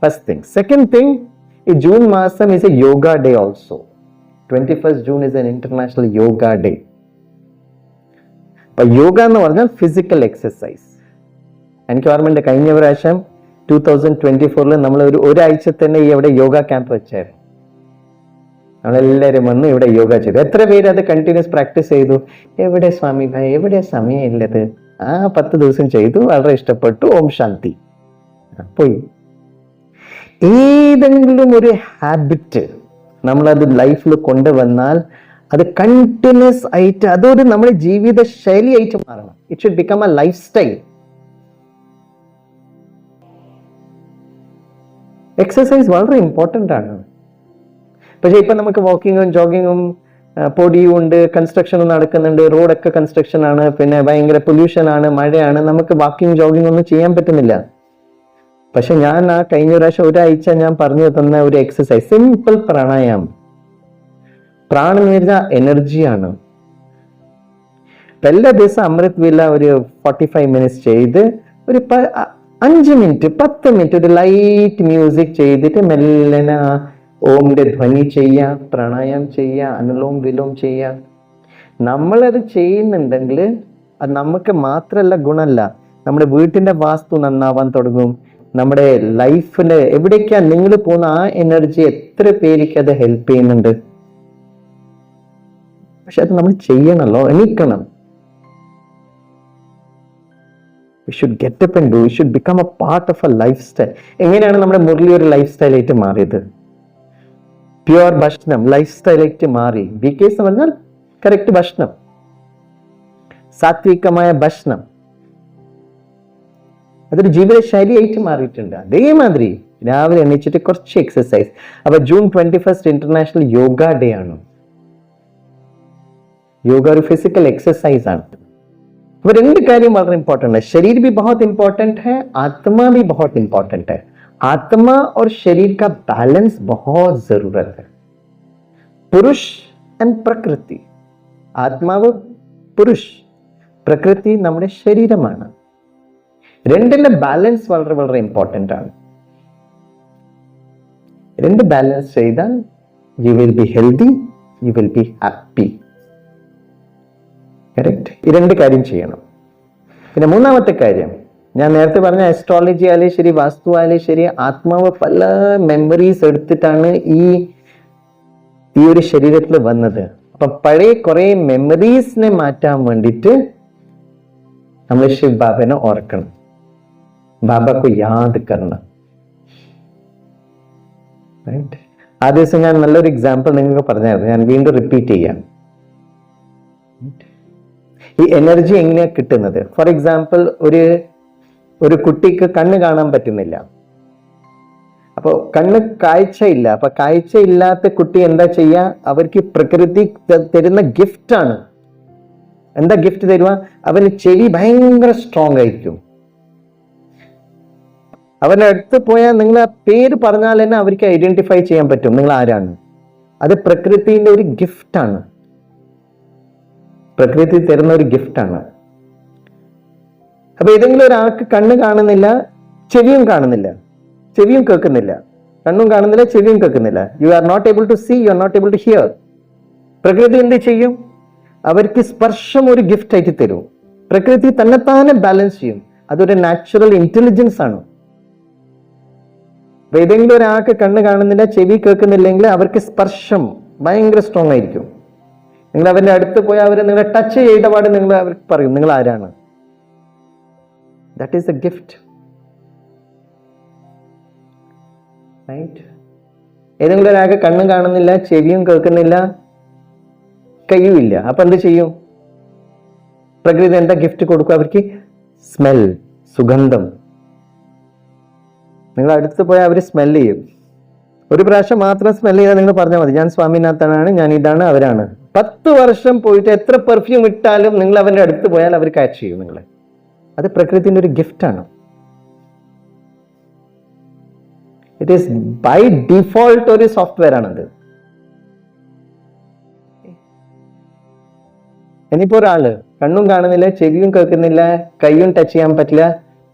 First thing. സെക്കൻഡ് തിങ്, ഈ ജൂൺ മാസം is A yoga day also. 21st June is an international yoga day. അപ്പൊ യോഗ എന്ന് പറഞ്ഞാൽ ഫിസിക്കൽ എക്സസൈസ്. എനിക്ക് ഓർമ്മയുണ്ട്, കഴിഞ്ഞ പ്രാവശ്യം 2024 നമ്മൾ ഒരാഴ്ച തന്നെ ഇവിടെ യോഗ ക്യാമ്പ് വെച്ചായിരുന്നു. നമ്മളെല്ലാവരും വന്ന് ഇവിടെ യോഗ ചെയ്തു. എത്ര പേര് അത് കണ്ടിന്യൂസ് പ്രാക്ടീസ് ചെയ്തു? എവിടെ സ്വാമി ഭായ്, എവിടെ സമയമില്ലത്? 10 ദിവസം ചെയ്തു, വളരെ ഇഷ്ടപ്പെട്ടു, ഓം ശാന്തി, പോയി. ഏതെങ്കിലും ഒരു ഹാബിറ്റ് നമ്മളത് ലൈഫിൽ കൊണ്ടുവന്നാൽ അത് കണ്ടിന്യൂസ് ആയിട്ട് അതൊരു നമ്മുടെ ജീവിത ശൈലിയായിട്ട് മാറണം. It should become A life style. Exercise വളരെ ഇമ്പോർട്ടൻ്റ് ആണ്. പക്ഷെ ഇപ്പൊ നമുക്ക് വാക്കിങ്ങും ജോഗിങ്ങും പൊടിയും ഉണ്ട്, കൺസ്ട്രക്ഷനും നടക്കുന്നുണ്ട്, റോഡൊക്കെ കൺസ്ട്രക്ഷൻ ആണ്, പിന്നെ ഭയങ്കര പൊല്യൂഷൻ ആണ്, മഴയാണ്, നമുക്ക് വാക്കിംഗ് ജോഗിങ് ഒന്നും ചെയ്യാൻ പറ്റുന്നില്ല. പക്ഷെ ഞാൻ കഴിഞ്ഞ പ്രാവശ്യം ഒരാഴ്ച ഞാൻ പറഞ്ഞു തന്ന ഒരു എക്സസൈസ്, സിമ്പിൾ പ്രാണായാമം. പ്രാണം എന്ന് പറഞ്ഞാൽ എനർജിയാണ്. എല്ലാ ദിവസം അമൃത് വേല ഒരു 45 മിനിറ്റ്സ് ചെയ്ത് ഒരു 5 മിനിറ്റ് 10 മിനിറ്റ് ഒരു ലൈറ്റ് മ്യൂസിക് ചെയ്തിട്ട് മെല്ലന ഓമിന്റെ ധ്വനി ചെയ്യുക, പ്രാണായാമം ചെയ്യുക, അനുലോം വിലോം ചെയ്യുക. നമ്മളത് ചെയ്യുന്നുണ്ടെങ്കിൽ അത് നമുക്ക് മാത്രമല്ല ഗുണമല്ല, നമ്മുടെ വീട്ടിന്റെ വാസ്തു നന്നാവാൻ തുടങ്ങും. നമ്മുടെ ലൈഫില് എവിടേക്കാ നിങ്ങൾ പോകുന്ന ആ എനർജി എത്ര പേർക്ക് അത് ഹെൽപ്പ് ചെയ്യുന്നുണ്ട്. പക്ഷെ അത് നമ്മൾ ചെയ്യണല്ലോ, എണീക്കണം. We should get up and do. We should become a part of a lifestyle. എങ്ങനെയാണ് നമ്മുടെ മുരളി ഒരു ലൈഫ് സ്റ്റൈലായിട്ട് മാറിയത്? പ്യുവർ ഭക്ഷണം ലൈഫ് സ്റ്റൈലായിട്ട് മാറി. BKS എന്ന് പറഞ്ഞാൽ കറക്റ്റ് ഭക്ഷണം, സാത്വികമായ ഭക്ഷണം, അതൊരു ജീവിത ശൈലിയായിട്ട് മാറിയിട്ടുണ്ട്. അതേമാതിരി രാവിലെ എണീച്ചിട്ട് കുറച്ച് എക്സസൈസ്. അപ്പൊ ജൂൺ 21 ഇന്റർനാഷണൽ യോഗ ഡേ ആണ്. യോഗ ഒരു ഫിസിക്കൽ എക്സസൈസ് ആണ്. अब 2 കാര്യം വളരെ इंपॉर्टेंट है. शरीर भी बहुत इंपॉर्टेंट है, आत्मा भी बहुत इंपॉर्टेंट है. आत्मा और शरीर का बैलेंस बहुत जरूरत है. पुरुष एंड प्रकृति. ആത്മാവ് പുരുഷ്, പ്രകൃതി നമ്മുടെ ശരീരമാണ്. രണ്ടിന്റെ ബാലൻസ് വളരെ വളരെ ഇമ്പോർട്ടൻ്റ് ആണ്. 2 ബാലൻസ് ചെയ്താൽ you will be healthy, you will be happy. Correct? ഈ 2 കാര്യം ചെയ്യണം. പിന്നെ 3ാമത്തെ കാര്യം, ഞാൻ നേരത്തെ പറഞ്ഞ അസ്ട്രോളജി ആയാലും ശരി, വാസ്തു ആയാലും ശരി, ആത്മാവ് പല മെമ്മറീസ് എടുത്തിട്ടാണ് ഈ ഒരു ശരീരത്തിൽ വന്നത്. അപ്പൊ പഴയ കുറെ മെമ്മറീസിനെ മാറ്റാൻ വേണ്ടിയിട്ട് നമ്മൾ ശിവ് ബാബനെ ഓർക്കണം, ബാബക്ക് യാദ് കരണം. ആ ദിവസം ഞാൻ നല്ലൊരു എക്സാമ്പിൾ നിങ്ങൾക്ക് പറഞ്ഞായിരുന്നു, ഞാൻ വീണ്ടും റിപ്പീറ്റ് ചെയ്യാം. ഈ എനർജി എങ്ങനെയാ കിട്ടുന്നത്? ഫോർ എക്സാമ്പിൾ, ഒരു കുട്ടിക്ക് കണ്ണ് കാണാൻ പറ്റുന്നില്ല. അപ്പോൾ കണ്ണ് കാഴ്ചയില്ല. അപ്പൊ കാഴ്ച ഇല്ലാത്ത കുട്ടി എന്താ ചെയ്യുക? അവർക്ക് പ്രകൃതി തരുന്ന ഗിഫ്റ്റാണ്. എന്താ ഗിഫ്റ്റ് തരുക? അവന് ചെവി ഭയങ്കര സ്ട്രോങ് ആയിരിക്കും. അവരുടെ അടുത്ത് പോയാൽ നിങ്ങൾ ആ പേര് പറഞ്ഞാൽ തന്നെ അവർക്ക് ഐഡന്റിഫൈ ചെയ്യാൻ പറ്റും നിങ്ങൾ ആരാണ്. അത് പ്രകൃതിന്റെ ഒരു ഗിഫ്റ്റാണ്. പ്രകൃതി തരുന്ന ഒരു ഗിഫ്റ്റാണ്. അപ്പൊ ഏതെങ്കിലും ഒരാൾക്ക് കണ്ണ് കാണുന്നില്ല, ചെവിയും കാണുന്നില്ല, ചെവിയും കേൾക്കുന്നില്ല, കണ്ണും കാണുന്നില്ല, ചെവിയും കേൾക്കുന്നില്ല. You are not able to see, you are not able to hear. പ്രകൃതി എന്ത് ചെയ്യും? അവർക്ക് സ്പർശം ഒരു ഗിഫ്റ്റ് ആയിട്ട് തരും. പ്രകൃതി തന്നെത്താനെ ബാലൻസ് ചെയ്യും. അതൊരു നാച്ചുറൽ ഇന്റലിജൻസ് ആണ്. അപ്പൊ ഏതെങ്കിലും ഒരാൾക്ക് കണ്ണ് കാണുന്നില്ല, ചെവി കേൾക്കുന്നില്ലെങ്കിൽ അവർക്ക് സ്പർശം ഭയങ്കര സ്ട്രോങ് ആയിരിക്കും. നിങ്ങൾ അവരുടെ അടുത്ത് പോയി അവരെ നിങ്ങളെ ടച്ച് ചെയ്ത പാട് നിങ്ങൾ അവർക്ക് പറയും നിങ്ങൾ ആരാണ്. That is a gift. Right? ഏതെങ്കിലും ഒരാൾക്ക് കണ്ണും കാണുന്നില്ല, ചെവിയും കേൾക്കുന്നില്ല, കയ്യും ഇല്ല. അപ്പൊ എന്ത് ചെയ്യും? പ്രകൃതി എന്താ ഗിഫ്റ്റ് കൊടുക്കും അവർക്ക്? സ്മെൽ, സുഗന്ധം. നിങ്ങൾ അടുത്ത് പോയാൽ അവർ സ്മെൽ ചെയ്യും. ഒരു പ്രാവശ്യം മാത്രം സ്മെൽ ചെയ്താൽ നിങ്ങൾ പറഞ്ഞാൽ മതി, ഞാൻ സ്വാമിനാഥനാണ്, ഞാൻ ഇതാണ്, അവരാണ്. 10 വർഷം പോയിട്ട് എത്ര പെർഫ്യൂം ഇട്ടാലും നിങ്ങൾ അവരുടെ അടുത്ത് പോയാൽ അവർ ക്യാച്ച് ചെയ്യും നിങ്ങളെ. അത് പ്രകൃതിന്റെ ഒരു ഗിഫ്റ്റാണ്. ഇറ്റ് ഈസ് ബൈ ഡിഫോൾട്ട് ഒരു സോഫ്റ്റ്വെയർ ആണത്. ഇനിയിപ്പോ ഒരാള് കണ്ണും കാണുന്നില്ല, ചെവിയും കേൾക്കുന്നില്ല, കൈയും ടച്ച് ചെയ്യാൻ പറ്റില്ല,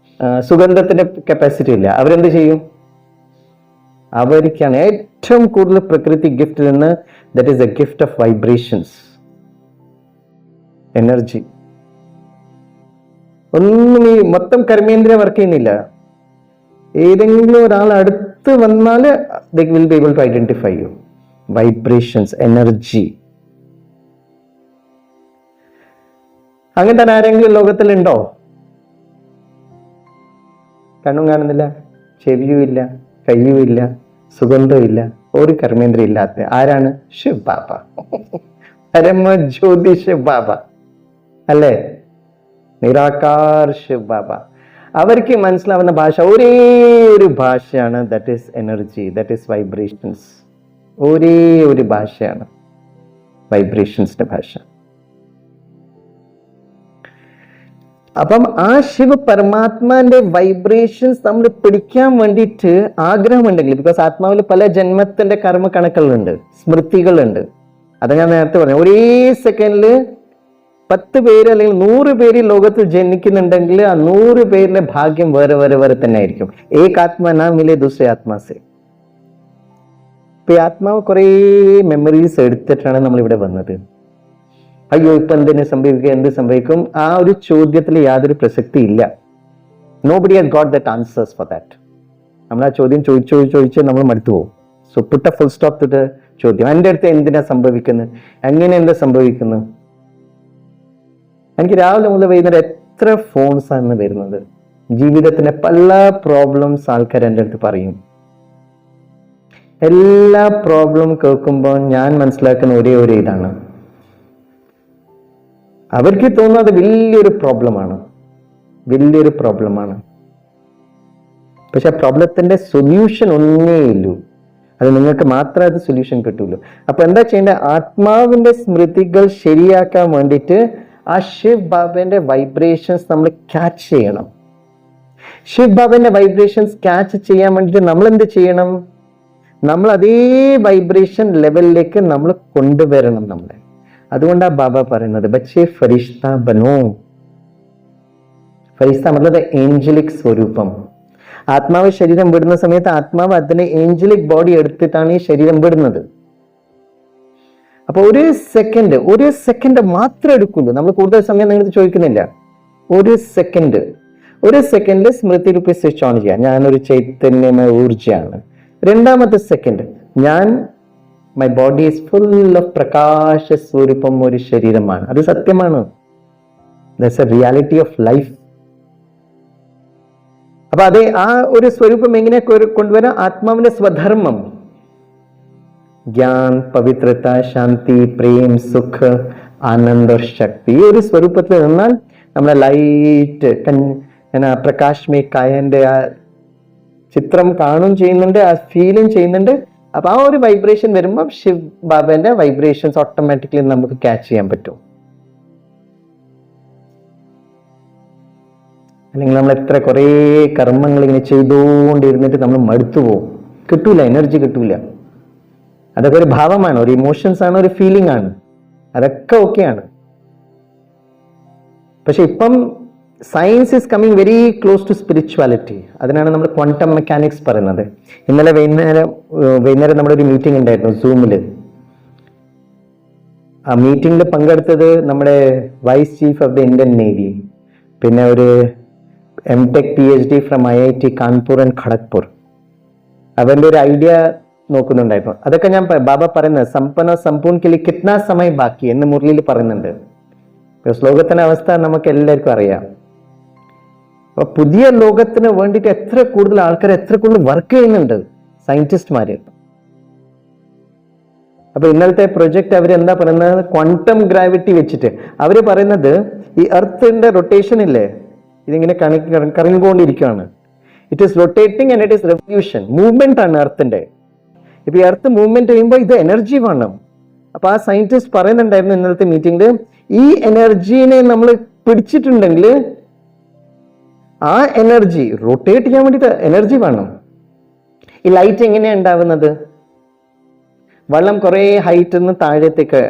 സുഗന്ധത്തിന്റെ കപ്പാസിറ്റി ഇല്ല, അവരെന്ത് ചെയ്യും? അവർക്കാണ് ഏറ്റവും കൂടുതൽ പ്രകൃതി ഗിഫ്റ്റ് നിന്ന്. That is a gift of vibrations, energy. ഒന്നും ഈ മൊത്തം കർമ്മേന്ദ്രിയ വർക്ക് ചെയ്യുന്നില്ല. ഏതെങ്കിലും ഒരാൾ അടുത്ത് വന്നാൽ they will be able to identify you. Vibrations, energy. അങ്ങനെ ആരെങ്കിലും ലോകത്തിലുണ്ടോ? കണ്ണും കാണുന്നില്ല, ചെവിയും ഇല്ല, കയ്യും ഇല്ല, സുഗന്ധവും ഇല്ല, ഒരു കർമ്മേന്ദ്രിയം ഇല്ലാത്ത ആരാണ്? ശിവ് ബാബ, പരമജ്യോതി ശിവ് ബാബ അല്ലേ? നിരാകാർ ശിവ് ബാബ. അവർക്ക് മനസ്സിലാവുന്ന ഭാഷ ഒരേ ഒരു ഭാഷയാണ്. That is energy, that is vibrations. ഒരേ ഒരു ഭാഷയാണ് വൈബ്രേഷൻസിന്റെ ഭാഷ. അപ്പം ആ ശിവ പരമാത്മാന്റെ വൈബ്രേഷൻസ് നമ്മൾ പിടിക്കാൻ വേണ്ടിയിട്ട് ആഗ്രഹമുണ്ടെങ്കിൽ, ബിക്കോസ് ആത്മാവിൽ പല ജന്മത്തിന്റെ കർമ്മ കണക്കുകളുണ്ട്, സ്മൃതികളുണ്ട്. അത് ഞാൻ നേരത്തെ പറഞ്ഞു. ഒരേ സെക്കൻഡില് 10 പേര് അല്ലെങ്കിൽ 100 പേര് ലോകത്തിൽ ജനിക്കുന്നുണ്ടെങ്കിൽ ആ 100 പേരിന്റെ ഭാഗ്യം വേറെ വേറെ വേറെ തന്നെ ആയിരിക്കും. ഏക ആത്മാ നാ മിലെ ദൂസരെ ആത്മാസെ. ഇപ്പൊ ഈ ആത്മാവ് കുറേ മെമ്മറീസ് എടുത്തിട്ടാണ് നമ്മൾ ഇവിടെ വന്നത്. അയ്യോ ഇപ്പൊ എന്തിനു സംഭവിക്കുക, എന്ത് സംഭവിക്കും? ആ ഒരു ചോദ്യത്തിൽ യാതൊരു പ്രസക്തി ഇല്ല. Nobody has got that answers for that. നമ്മൾ ആ ചോദ്യം ചോദിച്ച് നമ്മൾ മടുത്തു പോകും. So put a full stop to the ചോദ്യം. എൻ്റെ അടുത്ത് എന്തിനാ സംഭവിക്കുന്നത്, എങ്ങനെ എന്താ സംഭവിക്കുന്നു? എനിക്ക് രാവിലെ മുതൽ വൈകുന്നേരം എത്ര ഫോൺസ് ആണ് വരുന്നത്. ജീവിതത്തിന്റെ പല പ്രോബ്ലംസ് ആൾക്കാർ എൻ്റെ അടുത്ത് പറയും. എല്ലാ പ്രോബ്ലം കേൾക്കുമ്പോൾ ഞാൻ മനസ്സിലാക്കുന്ന ഒരേ ഒരു ഇതാണ്, അവർക്ക് തോന്നുന്നത് വലിയൊരു പ്രോബ്ലമാണ്. പക്ഷെ ആ പ്രോബ്ലത്തിന്റെ സൊല്യൂഷൻ ഒന്നേ ഇല്ലൂ. അത് നിങ്ങൾക്ക് മാത്രമേ അത് സൊല്യൂഷൻ കിട്ടുള്ളൂ. അപ്പൊ എന്താ ചെയ്യേണ്ടത്? ആത്മാവിന്റെ സ്മൃതികൾ ശരിയാക്കാൻ വേണ്ടിയിട്ട് ആ ശിവ് ബാബന്റെ വൈബ്രേഷൻസ് നമ്മൾ ക്യാച്ച് ചെയ്യണം. ശിവ് ബാബന്റെ വൈബ്രേഷൻസ് ക്യാച്ച് ചെയ്യാൻ വേണ്ടിയിട്ട് നമ്മൾ എന്ത് ചെയ്യണം? നമ്മൾ അതേ വൈബ്രേഷൻ ലെവലിലേക്ക് നമ്മൾ കൊണ്ടുവരണം നമ്മളെ. അതുകൊണ്ടാണ് ബാബ പറയുന്നത് ബച്ചേ ഫരിഷ്ത ബനോ. ഫരിഷ്ത മതലബ് ഏഞ്ചലിക് സ്വരൂപം. ആത്മാവ് ശരീരം വിടുന്ന സമയത്ത് ആത്മാവ് അതിന്റെ ഏഞ്ചലിക് ബോഡി എടുത്തിട്ടാണ് ഈ ശരീരം വിടുന്നത്. അപ്പൊ ഒരു സെക്കൻഡ് മാത്രം എടുക്കുള്ളൂ. നമ്മൾ കൂടുതൽ സമയം നിങ്ങൾ ചോദിക്കുന്നില്ല. ഒരു second Smriti Rupi switch on ചെയ്യാം. ഞാനൊരു ചൈതന്യമയ ഊർജയാണ്. രണ്ടാമത്തെ second my body is full of പ്രകാശ സ്വരൂപം, ഒരു ശരീരമാണ്. അത് സത്യമാണ്. That's A reality of life. അപ്പൊ അതേ ആ ഒരു സ്വരൂപം എങ്ങനെ കൊണ്ടുവരാം? ആത്മാവിന്റെ സ്വധർമ്മം ജ്ഞാൻ, പവിത്രത, ശാന്തി, പ്രേം, സുഖ, ആനന്ദ, ശക്തി. ഈ ഒരു സ്വരൂപത്തിൽ നിന്നാൽ നമ്മുടെ ലൈറ്റ് പ്രകാശ് മേ കായന്റെ ചിത്രം കാണും ചെയ്യുന്നുണ്ട്, ആ ഫീലും ചെയ്യുന്നുണ്ട്. അപ്പൊ ആ ഒരു വൈബ്രേഷൻ വരുമ്പോൾ ശിവ് ബാബന്റെ വൈബ്രേഷൻസ് ഓട്ടോമാറ്റിക്കലി നമുക്ക് ക്യാച്ച് ചെയ്യാൻ പറ്റും. അല്ലെങ്കിൽ നമ്മൾ എത്ര കുറേ കർമ്മങ്ങൾ ഇങ്ങനെ ചെയ്തുകൊണ്ടിരുന്നിട്ട് നമ്മൾ മടുത്തു പോകും, കിട്ടൂല, എനർജി കിട്ടൂല. അതൊക്കെ ഒരു ഭാവമാണ്, ഒരു ഇമോഷൻസ് ആണ്, ഒരു ഫീലിംഗ് ആണ്, അതൊക്കെ ഓക്കെയാണ്. പക്ഷെ ഇപ്പം science is coming very close to spirituality. അതിനാണ് നമ്മൾ ക്വാണ്ടം മെക്കാനിക്സ് പറയുന്നത്. ഇന്നലെ വൈകുന്നേരം നമ്മുടെ ഒരു മീറ്റിംഗ് ഉണ്ടായിരുന്നു സൂമിൽ. ആ മീറ്റിംഗിൽ പങ്കെടുത്തത് നമ്മുടെ vice chief of the Indian Navy, പിന്നെ ഒരു MTech PhD from IIT Kanpur and Kharagpur. അവരുടെ ഒരു ഐഡിയ നോക്കുന്നുണ്ടായിരുന്നു. അതൊക്കെ ഞാൻ ബാബ പറയുന്നത് സമ്പന്നോ സമ്പൂൺ കിലി കിത്നാ സമയം ബാക്കി എന്ന് മുരളിയിൽ പറയുന്നുണ്ട്. ലോകത്തിന്റെ അവസ്ഥ നമുക്ക് എല്ലാവർക്കും അറിയാം. അപ്പൊ പുതിയ ലോകത്തിന് വേണ്ടിയിട്ട് എത്ര കൂടുതൽ ആൾക്കാർ എത്ര കൂടുതൽ വർക്ക് ചെയ്യുന്നുണ്ട് സയന്റിസ്റ്റ്മാര്. അപ്പൊ ഇന്നലത്തെ പ്രൊജക്ട് അവർ എന്താ പറയുന്നത്, ക്വാണ്ടം ഗ്രാവിറ്റി വെച്ചിട്ട് അവര് പറയുന്നത് ഈ എർത്തിന്റെ റൊട്ടേഷൻ ഇല്ലേ, ഇതിങ്ങനെ കറങ്ങിക്കൊണ്ടിരിക്കുകയാണ്. It is rotating and it is revolution, movement ആണ് എർത്തിന്റെ. ഇപ്പൊ ഈ എർത്ത് മൂവ്മെന്റ് ചെയ്യുമ്പോൾ ഇത് എനർജി വേണം. അപ്പൊ ആ സയന്റിസ്റ്റ് പറയുന്നുണ്ടായിരുന്നു ഇന്നലത്തെ മീറ്റിംഗില്, ഈ എനർജീനെ നമ്മൾ പിടിച്ചിട്ടുണ്ടെങ്കിൽ ആ എനർജി റൊട്ടേറ്റ് ചെയ്യാൻ വേണ്ടിയിട്ട് എനർജി വേണം. ഈ ലൈറ്റ് എങ്ങനെയാണ് ഉണ്ടാവുന്നത്, വെള്ളം കുറെ ഹൈറ്റിൽ നിന്ന് താഴത്തേക്ക്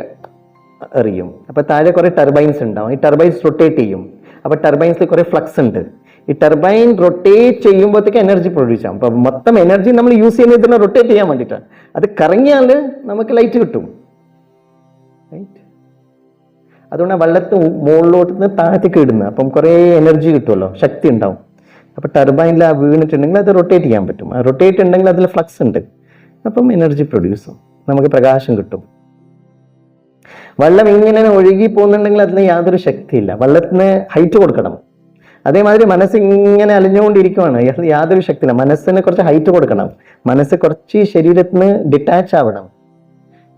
എറിയും. അപ്പൊ താഴെ കുറെ ടർബൈൻസ് ഉണ്ടാവും, ഈ ടർബൈൻസ് റൊട്ടേറ്റ് ചെയ്യും. അപ്പൊ ടർബൈൻസിൽ കുറെ ഫ്ലക്സ് ഉണ്ട്. ഈ ടർബൈൻ റൊട്ടേറ്റ് ചെയ്യുമ്പോഴത്തേക്ക് എനർജി പ്രൊഡ്യൂസ് ആവും. അപ്പൊ മൊത്തം എനർജി നമ്മൾ യൂസ് ചെയ്യുന്നത് റൊട്ടേറ്റ് ചെയ്യാൻ വേണ്ടിയിട്ടാണ്. അത് കറങ്ങിയാൽ നമുക്ക് ലൈറ്റ് കിട്ടും. അതുകൊണ്ട് വെള്ളത്തിന് മുകളിലോട്ട് നിന്ന് താഴത്തേക്ക് ഇടുന്നത്, അപ്പം കുറേ എനർജി കിട്ടുമല്ലോ, ശക്തി ഉണ്ടാവും. അപ്പൊ ടർബൈനിൽ ആ വീണിട്ടുണ്ടെങ്കിൽ അത് റൊട്ടേറ്റ് ചെയ്യാൻ പറ്റും. ആ റൊട്ടേറ്റ് ഉണ്ടെങ്കിൽ അതിൽ ഫ്ലക്സ് ഉണ്ട്, അപ്പം എനർജി പ്രൊഡ്യൂസ് ആവും, നമുക്ക് പ്രകാശം കിട്ടും. വെള്ളം ഇങ്ങനെ ഒഴുകി പോകുന്നുണ്ടെങ്കിൽ അതിന് യാതൊരു ശക്തിയില്ല, വെള്ളത്തിന് ഹൈറ്റ് കൊടുക്കണം. അതേമാതിരി മനസ്സ് ഇങ്ങനെ അലിഞ്ഞുകൊണ്ടിരിക്കുവാണ്, യാതൊരു ശക്തിയില്ല, മനസ്സിന് കുറച്ച് ഹൈറ്റ് കൊടുക്കണം. മനസ്സ് കുറച്ച് ശരീരത്തിന് ഡിറ്റാച്ച് ആവണം,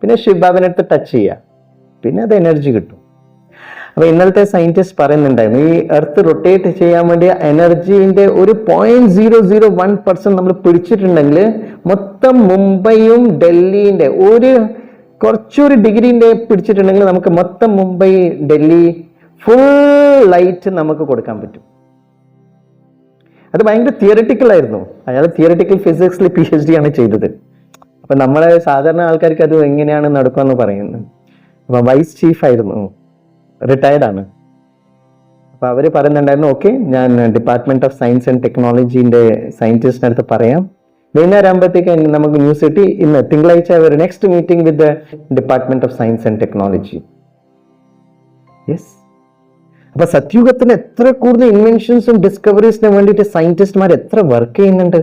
പിന്നെ ശിവബാബിനടുത്ത് ടച്ച് ചെയ്യുക, പിന്നെ അത് എനർജി കിട്ടും. അപ്പൊ ഇന്നലത്തെ സയന്റിസ്റ്റ് പറയുന്നുണ്ടായിരുന്നു, ഈ എർത്ത് റൊട്ടേറ്റ് ചെയ്യാൻ വേണ്ടി എനർജീന്റെ ഒരു 0.001% നമ്മൾ പിടിച്ചിട്ടുണ്ടെങ്കിൽ മൊത്തം മുംബൈയും ഡൽഹിന്റെ കുറച്ചൊരു ഡിഗ്രീന്റെ പിടിച്ചിട്ടുണ്ടെങ്കിൽ നമുക്ക് മൊത്തം മുംബൈ ഡൽഹി ഫുൾ ലൈറ്റ് നമുക്ക് കൊടുക്കാൻ പറ്റും. അത് ഭയങ്കര തിയററ്റിക്കൽ ആയിരുന്നു. അയാൾ തിയററ്റിക്കൽ ഫിസിക്സിൽ PhD ആണ് ചെയ്തത്. അപ്പൊ നമ്മളെ സാധാരണ ആൾക്കാർക്ക് അത് എങ്ങനെയാണ് നടക്കുമെന്ന് പറയുന്നത്. അപ്പൊ വൈസ് ചീഫ് ആയിരുന്നു, റിട്ടയർഡ് ആണ്. അപ്പൊ അവര് പറയുന്നുണ്ടായിരുന്നു, ഓക്കെ ഞാൻ ഡിപ്പാർട്ട്മെന്റ് ഓഫ് സയൻസ് ആൻഡ് ടെക്നോളജിന്റെ സയന്റിസ്റ്റിന്റെ അടുത്ത് പറയാം, വൈകുന്നേരം ആകുമ്പോഴത്തേക്ക് നമുക്ക് ന്യൂസ് കിട്ടി, ഇന്ന് തിങ്കളാഴ്ച ഒരു next meeting with department of science and technology. Yes, അപ്പൊ സത്യുഗത്തിന് എത്ര കൂടുതൽ ഇൻവെൻഷൻസും ഡിസ്കവറീസിന് വേണ്ടിയിട്ട് സയന്റിസ്റ്റ്മാർ എത്ര വർക്ക് ചെയ്യുന്നുണ്ട്.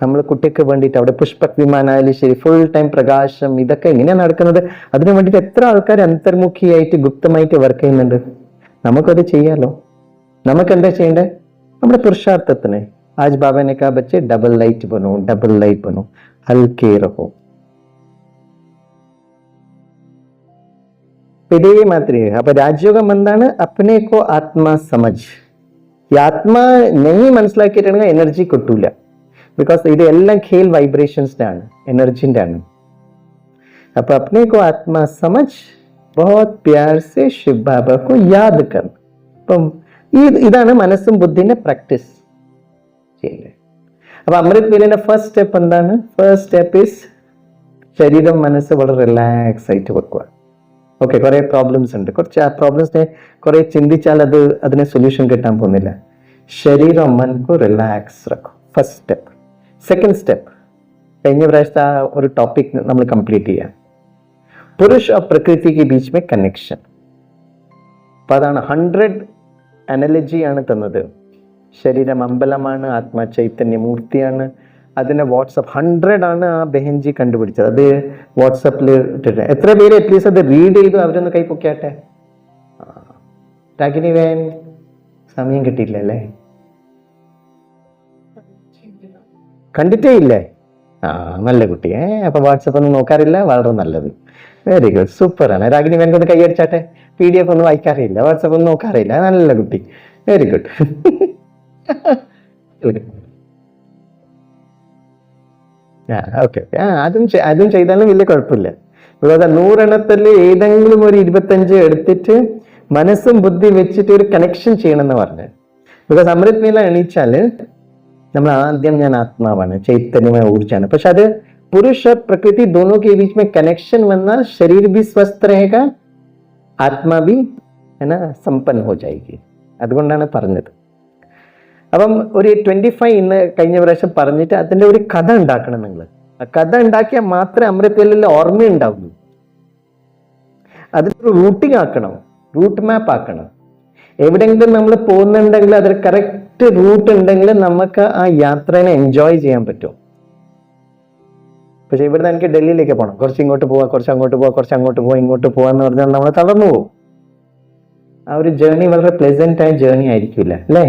നമ്മൾ കുട്ടിക്ക് വേണ്ടിയിട്ട് അവിടെ പുഷ്പക് വിമാനായാലും ശരി, ഫുൾ ടൈം പ്രകാശം, ഇതൊക്കെ എങ്ങനെയാണ് നടക്കുന്നത്, അതിനു വേണ്ടിയിട്ട് എത്ര ആൾക്കാർ അന്തർമുഖിയായിട്ട് ഗുപ്തമായിട്ട് വർക്ക് ചെയ്യുന്നുണ്ട്. നമുക്കത് ചെയ്യാലോ. നമുക്ക് എന്താ ചെയ്യേണ്ടത്, നമ്മുടെ പുരുഷാർത്ഥത്തിന്. आज बाबा ने कहा बच्चे डबल लाइट बनो, हल्के रहो. ഇതേ മാതിരി അപ്പൊ രാജയോഗം എന്താണ്, അപ്നെ കോ ആത്മാ സമജ്. ഈ ആത്മാ നെയ് മനസ്സിലാക്കിയിട്ടുണ്ടെങ്കിൽ എനർജി കിട്ടൂല. ബിക്കോസ് ഇത് എല്ലാം ഖേൽ വൈബ്രേഷൻസിന്റെ ആണ്, എനർജിന്റെ ആണ്. അപ്പൊ അപ്നെ കോ ആത്മാ സമജ് बहुत प्यार से शिव बाबा को याद कर. അപ്പം ഇതാണ് മനസ്സും ബുദ്ധിന്റെ പ്രാക്ടീസ് ചെയ്യല്ലേ. അപ്പൊ അമൃത് വേലയുടെ ഫസ്റ്റ് സ്റ്റെപ്പ് എന്താണ്, ഫസ്റ്റ് സ്റ്റെപ്പ് ഈസ് ശരീരം മനസ്സ് വളരെ റിലാക്സ് ആയിട്ട് വെക്കുക. ഓക്കെ, കുറെ പ്രോബ്ലംസ് ഉണ്ട്, കുറച്ച് ആ പ്രോബ്ലംസിനെ കുറെ ചിന്തിച്ചാൽ അതിന് സൊല്യൂഷൻ കിട്ടാൻ പോകുന്നില്ല. ശരീരം മനക്കോ റിലാക്സ് റക്കോ, ഫസ്റ്റ് സ്റ്റെപ്പ്. സെക്കൻഡ് സ്റ്റെപ്പ്, കഴിഞ്ഞ പ്രാവശ്യത്തെ ആ ഒരു ടോപ്പിക് നമ്മൾ കംപ്ലീറ്റ് ചെയ്യാം, പുരുഷ और प्रकृति के बीच में കണക്ഷൻ. അപ്പൊ അതാണ് 100 അനലജിയാണ് തന്നത്. ശരീരം അമ്പലമാണ്, ആത്മാ ചൈതന്യമൂർത്തിയാണ്. അതിനെ വാട്സപ്പ് 100 ആണ് ആ ബെഹൻജി കണ്ടുപിടിച്ചത്. അത് വാട്സപ്പിൽ ഇട്ടിട്ട് എത്ര പേര് അറ്റ്ലീസ്റ്റ് അത് റീഡ് ചെയ്തു, അവരൊന്ന് കൈ പൊക്കിയാട്ടെ. രാഗിനി വേൻ സമയം കിട്ടിയില്ലല്ലേ, കണ്ടിട്ടേ ഇല്ലേ? നല്ല കുട്ടി. അപ്പൊ വാട്സപ്പ് ഒന്നും നോക്കാറില്ല, വളരെ നല്ലത്, വെരി ഗുഡ്, സൂപ്പർ ആണ്. രാഗിനി വേൻ ഒന്ന് കൈ അടിച്ചാട്ടെ. PDF ഒന്നും വായിക്കാറില്ല, വാട്സപ്പ് ഒന്നും നോക്കാറില്ല, നല്ല കുട്ടി, വെരി ഗുഡ്. ഓക്കെ, അതും ചെയ്താലും വലിയ കുഴപ്പമില്ല. ബിക്കോസ് 100 ഏതെങ്കിലും ഒരു 25 എടുത്തിട്ട് മനസ്സും ബുദ്ധി വെച്ചിട്ട് ഒരു കണക്ഷൻ ചെയ്യണമെന്ന് പറഞ്ഞു. ബിക്കോസ് അമൃത് വേല എണീച്ചാല് നമ്മൾ ആദ്യം ഞാൻ ആത്മാവാണ്, ചൈതന്യമായ ഊർജ്ജാണ്. പക്ഷെ അത് പുരുഷ പ്രകൃതി दोनों के बीच में कनेक्शन വന്നാൽ ശരീർ भी स्वस्थ रहेगा, ആത്മാ भी സമ്പന്ന हो जाएगी. അതുകൊണ്ടാണ് പറഞ്ഞത്. അപ്പം ഒരു 25 ഇന്ന് കഴിഞ്ഞ പ്രാവശ്യം പറഞ്ഞിട്ട് അതിന്റെ ഒരു കഥ ഉണ്ടാക്കണം നിങ്ങൾ. ആ കഥ ഉണ്ടാക്കിയാൽ മാത്രമേ അമൃത് വേലയിൽ ഓർമ്മയുണ്ടാവുള്ളൂ. അതിനൊരു റൂട്ടിംഗ് ആക്കണം, റൂട്ട് മാപ്പ് ആക്കണം. എവിടെയെങ്കിലും നമ്മൾ പോകുന്നുണ്ടെങ്കിൽ അതിൽ കറക്റ്റ് റൂട്ട് ഉണ്ടെങ്കിൽ നമുക്ക് ആ യാത്രനെ എൻജോയ് ചെയ്യാൻ പറ്റും. പക്ഷെ ഇവിടുന്ന് എനിക്ക് ഡൽഹിയിലേക്ക് പോകണം, കുറച്ച് ഇങ്ങോട്ട് പോവാ, കുറച്ച് അങ്ങോട്ട് പോവാ, കുറച്ച് അങ്ങോട്ട് പോവാ, ഇങ്ങോട്ട് പോവാന്ന് പറഞ്ഞാൽ നമ്മൾ തളർന്നു പോകും. ആ ഒരു ജേർണി വളരെ പ്ലസന്റ് ആയ ജേർണി ആയിരിക്കില്ല അല്ലേ?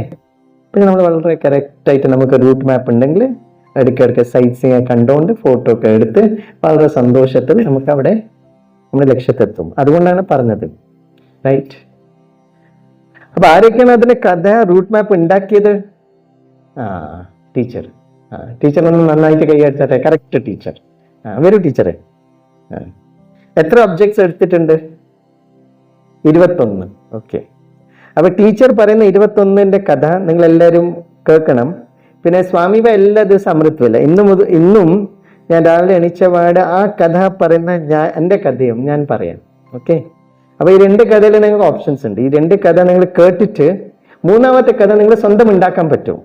പിന്നെ നമ്മൾ വളരെ കറക്റ്റായിട്ട് നമുക്ക് റൂട്ട് മാപ്പ് ഉണ്ടെങ്കിൽ ഇടയ്ക്കിടയ്ക്ക് സൈറ്റ് സീങ് കണ്ടുകൊണ്ട് ഫോട്ടോ ഒക്കെ എടുത്ത് വളരെ സന്തോഷത്തിൽ നമുക്ക് അവിടെ നമ്മുടെ ലക്ഷ്യത്തെത്തും. അതുകൊണ്ടാണ് പറഞ്ഞത്, റൈറ്റ്? അപ്പൊ ആരൊക്കെയാണ് അതിന്റെ കഥ റൂട്ട് മാപ്പ് ഉണ്ടാക്കിയത്? ടീച്ചർ. ടീച്ചർ ഒന്ന് നന്നായിട്ട് കൈയടിച്ചാട്ടെ. Correct teacher. വരൂ ടീച്ചറെ. എത്ര ഒബ്ജക്ട്സ് എടുത്തിട്ടുണ്ട്? 21. ഓക്കെ. അപ്പൊ ടീച്ചർ പറയുന്ന 21ന്റെ കഥ നിങ്ങൾ എല്ലാവരും കേൾക്കണം. പിന്നെ സ്വാമിബ എല്ലാ ദിവസവും അമൃത് വേല ഇന്നും ഞാൻ രാവിലെ എണീച്ചപാട് ആ കഥ പറയുന്ന എൻ്റെ കഥയും ഞാൻ പറയാം. ഓക്കെ. അപ്പൊ ഈ 2 കഥയിൽ നിങ്ങൾക്ക് ഓപ്ഷൻസ് ഉണ്ട്. ഈ 2 കഥ നിങ്ങൾ കേട്ടിട്ട് 3ാമത്തെ കഥ നിങ്ങൾ സ്വന്തം ഉണ്ടാക്കാൻ പറ്റും.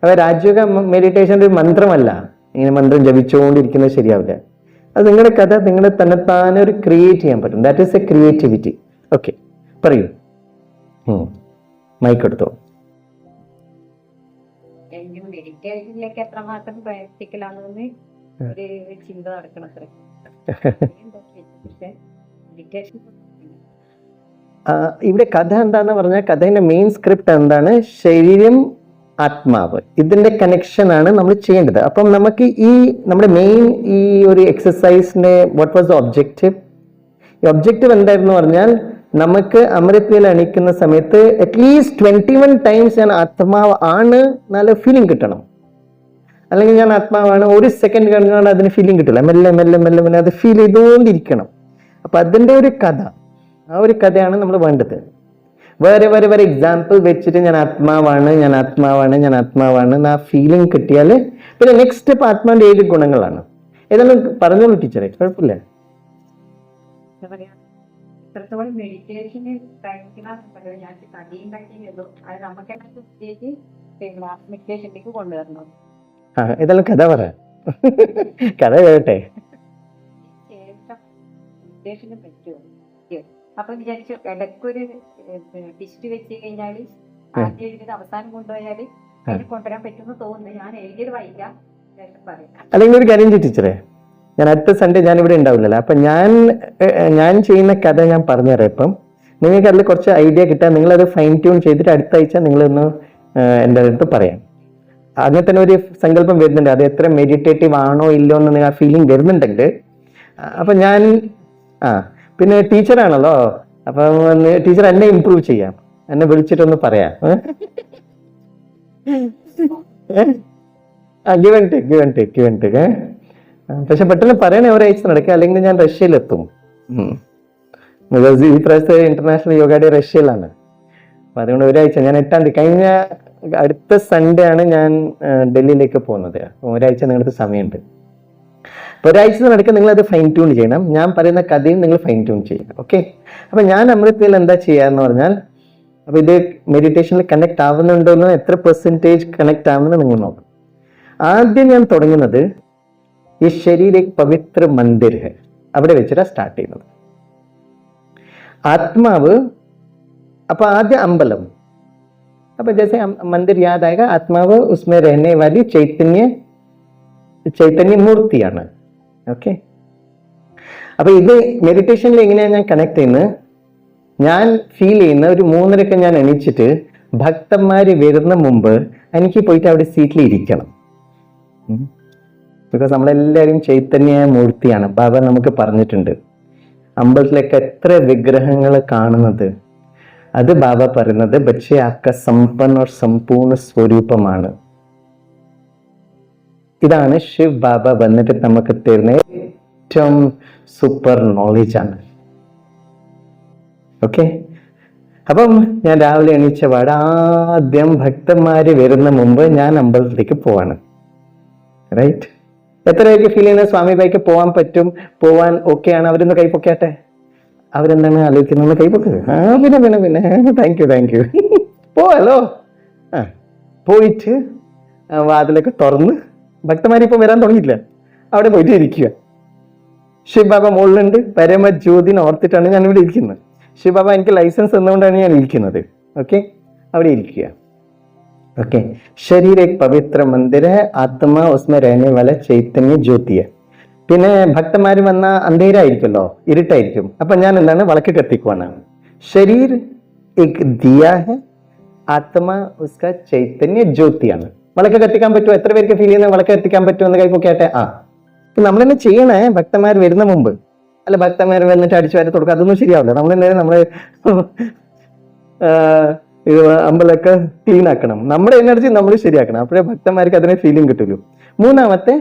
അപ്പൊ രാജയോഗ മെഡിറ്റേഷൻ ഒരു മന്ത്രമല്ല, ഇങ്ങനെ മന്ത്രം ജപിച്ചുകൊണ്ടിരിക്കുന്നത് ശരിയാവില്ല. അത് നിങ്ങളുടെ കഥ നിങ്ങളെ തന്നെത്താനെ ഒരു ക്രിയേറ്റ് ചെയ്യാൻ പറ്റും. That is A creativity. Okay, പറയൂ. മൈക്ക് എടുത്തോ. മെഡിറ്റേഷനിലേക്ക് എത്രമാത്രം പ്രാക്ടിക്കലാണെന്ന് ഒരു ചിന്ത നടക്കണത്രേ. ഇവിടെ കഥ എന്താന്ന് പറഞ്ഞാൽ കഥയുടെ മെയിൻ സ്ക്രിപ്റ്റ് എന്താണ്? ശരീരം ആത്മാവ്, ഇതിന്റെ കണക്ഷൻ ആണ് നമ്മൾ ചെയ്യേണ്ടത്. അപ്പം നമുക്ക് ഈ നമ്മുടെ മെയിൻ ഈ ഒരു എക്സസൈസിന്റെ വാട്ട് വാസ് ദ ഒബ്ജക്റ്റീവ്? ഈ ഒബ്ജക്റ്റീവ് എന്തായിരുന്നു പറഞ്ഞാൽ നമുക്ക് അമൃത് വേല എണീക്കുന്ന സമയത്ത് അറ്റ്ലീസ്റ്റ് 21 ടൈംസ് ഞാൻ ആത്മാവ് ആണ് നല്ല ഫീലിംഗ് കിട്ടണം. അല്ലെങ്കിൽ ഞാൻ ആത്മാവാണ് ഒരു സെക്കൻഡ് കഴിഞ്ഞാൽ അതിന് ഫീലിംഗ് കിട്ടില്ല. മെല്ലെ മെല്ലെ മെല്ലെ മെല്ലെ അത് ഫീൽ ചെയ്തുകൊണ്ടിരിക്കണം. അപ്പൊ അതിന്റെ ഒരു കഥ, ആ ഒരു കഥയാണ് നമ്മൾ വേണ്ടത്. വേറെ വേറെ വേറെ എക്സാമ്പിൾ വെച്ചിട്ട് ഞാൻ ആത്മാവാണ്, ഞാൻ ആത്മാവാണ്, ഞാൻ ആത്മാവാണ് ആ ഫീലിംഗ് കിട്ടിയാൽ പിന്നെ നെക്സ്റ്റ് സ്റ്റെപ്പ് ആത്മാവിന്റെ 7 ഗുണങ്ങളാണ്. ഏതായാലും പറഞ്ഞോളൂ ടീച്ചറെ, കുഴപ്പമില്ല. ഇത്രത്തോളം മെഡിറ്റേഷന് ഞാൻ കടിയുണ്ടാക്കിയതോ അത് നമുക്ക് മെഡിറ്റേഷനിലേക്ക് കൊണ്ടുവരണം. ഏതായാലും കഥ പറ, കഥ കേട്ടെ. മെഡിറ്റേഷന് പറ്റുമോ? അപ്പൊ വിചാരിച്ചു ഇടയ്ക്കൊരു ടിസ്റ്റ് വെച്ച് കഴിഞ്ഞാല് ആദ്യം എഴുതിയത് അവസാനം കൊണ്ടുപോയാല് അതിന് കൊണ്ടുവരാൻ പറ്റുമെന്ന് തോന്നുന്നു. ഞാൻ എഴുതിയത് വായിക്കാം, പറയാം. അല്ലെങ്കിൽ ഒരു കാര്യം ടീച്ചറെ, ഞാൻ അടുത്ത സൺഡേ ഞാൻ ഇവിടെ ഉണ്ടാവില്ലല്ലോ. അപ്പൊ ഞാൻ ചെയ്യുന്ന കഥ ഞാൻ പറഞ്ഞുതരാം. ഇപ്പം നിങ്ങൾക്ക് അതിൽ കുറച്ച് ഐഡിയ കിട്ടാൻ നിങ്ങളത് ഫൈൻ ട്യൂൺ ചെയ്തിട്ട് അടുത്ത ആഴ്ച നിങ്ങളൊന്ന് എൻ്റെ അടുത്ത് പറയാം. അങ്ങനെ തന്നെ ഒരു സങ്കല്പം വരുന്നുണ്ട്, അത് എത്ര മെഡിറ്റേറ്റീവ് ആണോ ഇല്ലോ എന്ന് ആ ഫീലിംഗ് വരുന്നുണ്ടെങ്കിൽ. അപ്പൊ ഞാൻ പിന്നെ ടീച്ചറാണല്ലോ, അപ്പം ടീച്ചർ എന്നെ ഇമ്പ്രൂവ് ചെയ്യാം, എന്നെ വിളിച്ചിട്ടൊന്ന് പറയാം. Give and take. പക്ഷെ പെട്ടെന്ന് പറയണേ ഒരാഴ്ച നടക്കുക, അല്ലെങ്കിൽ ഞാൻ റഷ്യയിലെത്തും. ഈ പ്രാവശ്യത്തെ ഇന്റർനാഷണൽ യോഗ ഡേ റഷ്യയിലാണ്. അപ്പൊ അതുകൊണ്ട് ഒരാഴ്ച, ഞാൻ 8ാം തീയതി കഴിഞ്ഞ അടുത്ത സൺഡേ ആണ് ഞാൻ ഡൽഹിയിലേക്ക് പോകുന്നത്. ഒരാഴ്ച നിങ്ങൾക്ക് സമയമുണ്ട്. അപ്പൊ ഒരാഴ്ച നടക്കുക, നിങ്ങൾ അത് ഫൈൻ ട്യൂൺ ചെയ്യണം. ഞാൻ പറയുന്ന കഥയും നിങ്ങൾ ഫൈൻ ട്യൂൺ ചെയ്യണം. ഓക്കെ. അപ്പൊ ഞാൻ അമൃത് വേല എന്താ ചെയ്യാന്ന് പറഞ്ഞാൽ, അപ്പൊ ഇത് മെഡിറ്റേഷനിൽ കണക്ട് ആവുന്നുണ്ടോന്ന്, എത്ര പെർസെൻറ്റേജ് കണക്ട് ആവുന്നത് നിങ്ങൾ നോക്കും. ആദ്യം ഞാൻ തുടങ്ങുന്നത് ഈ ശരീര പവിത്ര മന്ദിർ അവിടെ വെച്ചിട്ടാണ് സ്റ്റാർട്ട് ചെയ്യുന്നത്. ആത്മാവ്, അപ്പൊ ആദ്യം അമ്പലം. അപ്പൊ ജैसे मंदिर याद आएगा, ആത്മാവ് उसमें रहने वाली ചൈതന്യ മൂർത്തിയാണ്. ഓക്കെ. അപ്പൊ ഇത് മെഡിറ്റേഷനിൽ എങ്ങനെയാണ് ഞാൻ കണക്ട് ചെയ്യുന്നത്? ഞാൻ ഫീൽ ചെയ്യുന്ന ഒരു 3:30 ഞാൻ എണീച്ചിട്ട് ഭക്തന്മാര് വരുന്ന മുമ്പ് എനിക്ക് പോയിട്ട് അവിടെ സീറ്റിൽ ഇരിക്കണം. ബിക്കോസ് നമ്മളെല്ലാവരും ചൈതന്യ മൂർത്തിയാണ്. ബാബ നമുക്ക് പറഞ്ഞിട്ടുണ്ട്, അമ്പലത്തിലേക്ക് എത്ര വിഗ്രഹങ്ങൾ കാണുന്നത്, അത് ബാബ പറയുന്നത് ബച്ചേ ആക്ക സമ്പന്ന ഓർ സമ്പൂർണ്ണ സ്വരൂപമാണ്. ഇതാണ് ശിവ് ബാബ വന്നിട്ട് നമുക്ക് തരുന്ന ഏറ്റവും സൂപ്പർ നോളജാണ്. ഓക്കെ, അപ്പം ഞാൻ രാവിലെ എണീച്ച പാട് ആദ്യം ഭക്തന്മാര് വരുന്ന മുമ്പ് ഞാൻ അമ്പലത്തിലേക്ക് പോവാണ്. റൈറ്റ്? എത്ര പേർക്ക് ഫീൽ ചെയ്യുന്നത് സ്വാമി ബൈക്ക് പോവാൻ പറ്റും, പോവാൻ ഓക്കെ ആണ്? അവരൊന്ന് കൈ പൊക്കാട്ടെ. അവരെന്താണ് ആലോചിക്കുന്നത്? കൈ പൊക്ക്. പിന്നെ താങ്ക് യു പോവാലോ. പോയിട്ട് വാതിലൊക്കെ തുറന്ന്, ഭക്തന്മാരിപ്പോൾ വരാൻ തുടങ്ങിയില്ല, അവിടെ പോയിട്ട് ഇരിക്കുക. ശിവബാബ മുകളിലുണ്ട്, പരമജ്യോതിനെ ഓർത്തിട്ടാണ് ഞാൻ ഇവിടെ ഇരിക്കുന്നത്. ശിവബാബ എനിക്ക് ലൈസൻസ് തന്നുകൊണ്ടാണ് ഞാൻ ഇരിക്കുന്നത്. ഓക്കെ, അവിടെ ഇരിക്കുക. ओके, शरीर एक पवित्र मंदिर है, आत्मा उसमें रहने वाला चैतन्य ज्योति है. പിന്നെ ഭക്തന്മാർ വന്ന അന്ധേരായിരിക്കുമല്ലോ, ഇരുട്ടായിരിക്കും. അപ്പൊ ഞാൻ എന്താണ്, വിളക്ക് കത്തിക്കുവാണ്. ശരീർ एक दिया है, ആത്മാ उसका ചൈതന്യ ജ്യോതിയാണ്. വിളക്ക് കത്തിക്കാൻ പറ്റുമോ? എത്ര പേർക്ക് ഫീൽ ചെയ്യുന്നത് വിളക്ക് കത്തിക്കാൻ പറ്റുമെന്ന് കൈപ്പൊക്കെയാട്ടെ. നമ്മൾ തന്നെ ചെയ്യണേ ഭക്തന്മാർ വരുന്ന മുമ്പ്. അല്ല, ഭക്തന്മാർ വന്നിട്ട് അടിച്ചു വാരി കൊടുക്കുക, അതൊന്നും ശരിയാവില്ല. നമ്മള് അമ്പലമൊക്കെ ക്ലീൻ ആക്കണം, നമ്മുടെ എനർജി നമ്മൾ ശരിയാക്കണം, അപ്പോഴേ ഭക്തന്മാർക്ക് അതിനെ ഫീലിംഗ് കിട്ടുള്ളൂ. മൂന്നാമത്തെ,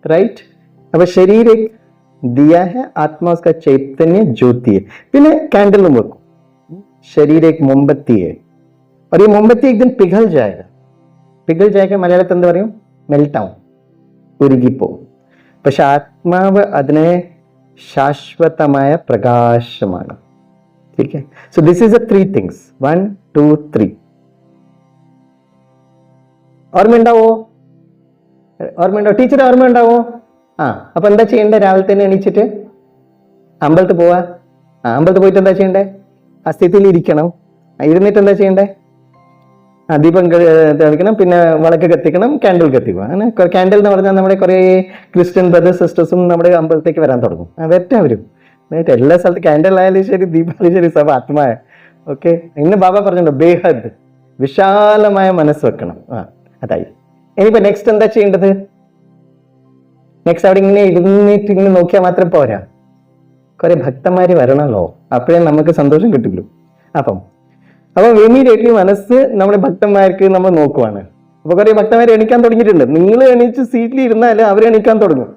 റൈറ്റ്? അപ്പൊ ശരീര ദിയാ ഹെ, ആത്മാ ഉസ്കാ ചൈതന്യ ജ്യോതി ഹെ. പിന്നെ कैंडലും വെക്കും. शरीर एक मोमबत्ती है और ये मोमबत्ती एक दिन पिघल जाएगा. മലയാളത്തിൽ എന്താ പറയും? മെൽട്ടാവും, ഉരുകിപ്പോവും. പക്ഷെ ആത്മാവ് അതിനെ ശാശ്വതമായ പ്രകാശമാണ്. ठीक है, so this is the three things, 1 2 3. ഓർമ്മയുണ്ടാവോ teacher? ഓർമ്മയുണ്ടാവോ? അപ്പൊ എന്താ ചെയ്യണ്ടേ? രാവിലെ തന്നെ എണീച്ചിട്ട് അമ്പലത്തിൽ പോവാ. അമ്പലത്തിൽ പോയിട്ട് എന്താ ചെയ്യണ്ടേ? ആ സ്ഥിതിയിൽ ഇരിക്കണം. ഇരുന്നിട്ട് എന്താ ചെയ്യണ്ടേ? ദീപം തെളിക്കണം, പിന്നെ വിളക്ക് കത്തിക്കണം, കാൻഡിൽ കത്തിക്കുക. അങ്ങനെ കാൻഡിൽ എന്ന് പറഞ്ഞാൽ നമ്മുടെ കുറെ ക്രിസ്ത്യൻ ബ്രദേഴ്സ് സിസ്റ്റേഴ്സും നമ്മുടെ അമ്പലത്തേക്ക് വരാൻ തുടങ്ങും. അവരും എല്ലാ സ്ഥലത്തും കാൻഡിൽ ആയാലും ശരി, ദീപാവലി ശരി, സഭ ആത്മായ. ഓക്കെ, ഇന്ന് ബാബ പറഞ്ഞിട്ടുണ്ടോ, ബേഹദ് വിശാലമായ മനസ്സ് വെക്കണം. അതായി. ഇനിയിപ്പോ നെക്സ്റ്റ് എന്താ ചെയ്യേണ്ടത്? നെക്സ്റ്റ് അവിടെ ഇങ്ങനെ ഇരുന്നിട്ട് ഇങ്ങനെ നോക്കിയാൽ മാത്രം പോരാ, കുറെ ഭക്തന്മാര് വരണല്ലോ, അപ്പോഴേ നമുക്ക് സന്തോഷം കിട്ടുള്ളൂ. അപ്പം ഇമീഡിയറ്റ്ലി മനസ്സ് നമ്മുടെ ഭക്തന്മാർക്ക് നമ്മൾ നോക്കുവാണ്. അപ്പൊ കുറെ ഭക്തന്മാർ എണീക്കാൻ തുടങ്ങിയിട്ടുണ്ട്. നിങ്ങൾ എണീച്ച് സീറ്റിൽ ഇരുന്നാൽ അവർ എണീക്കാൻ തുടങ്ങും.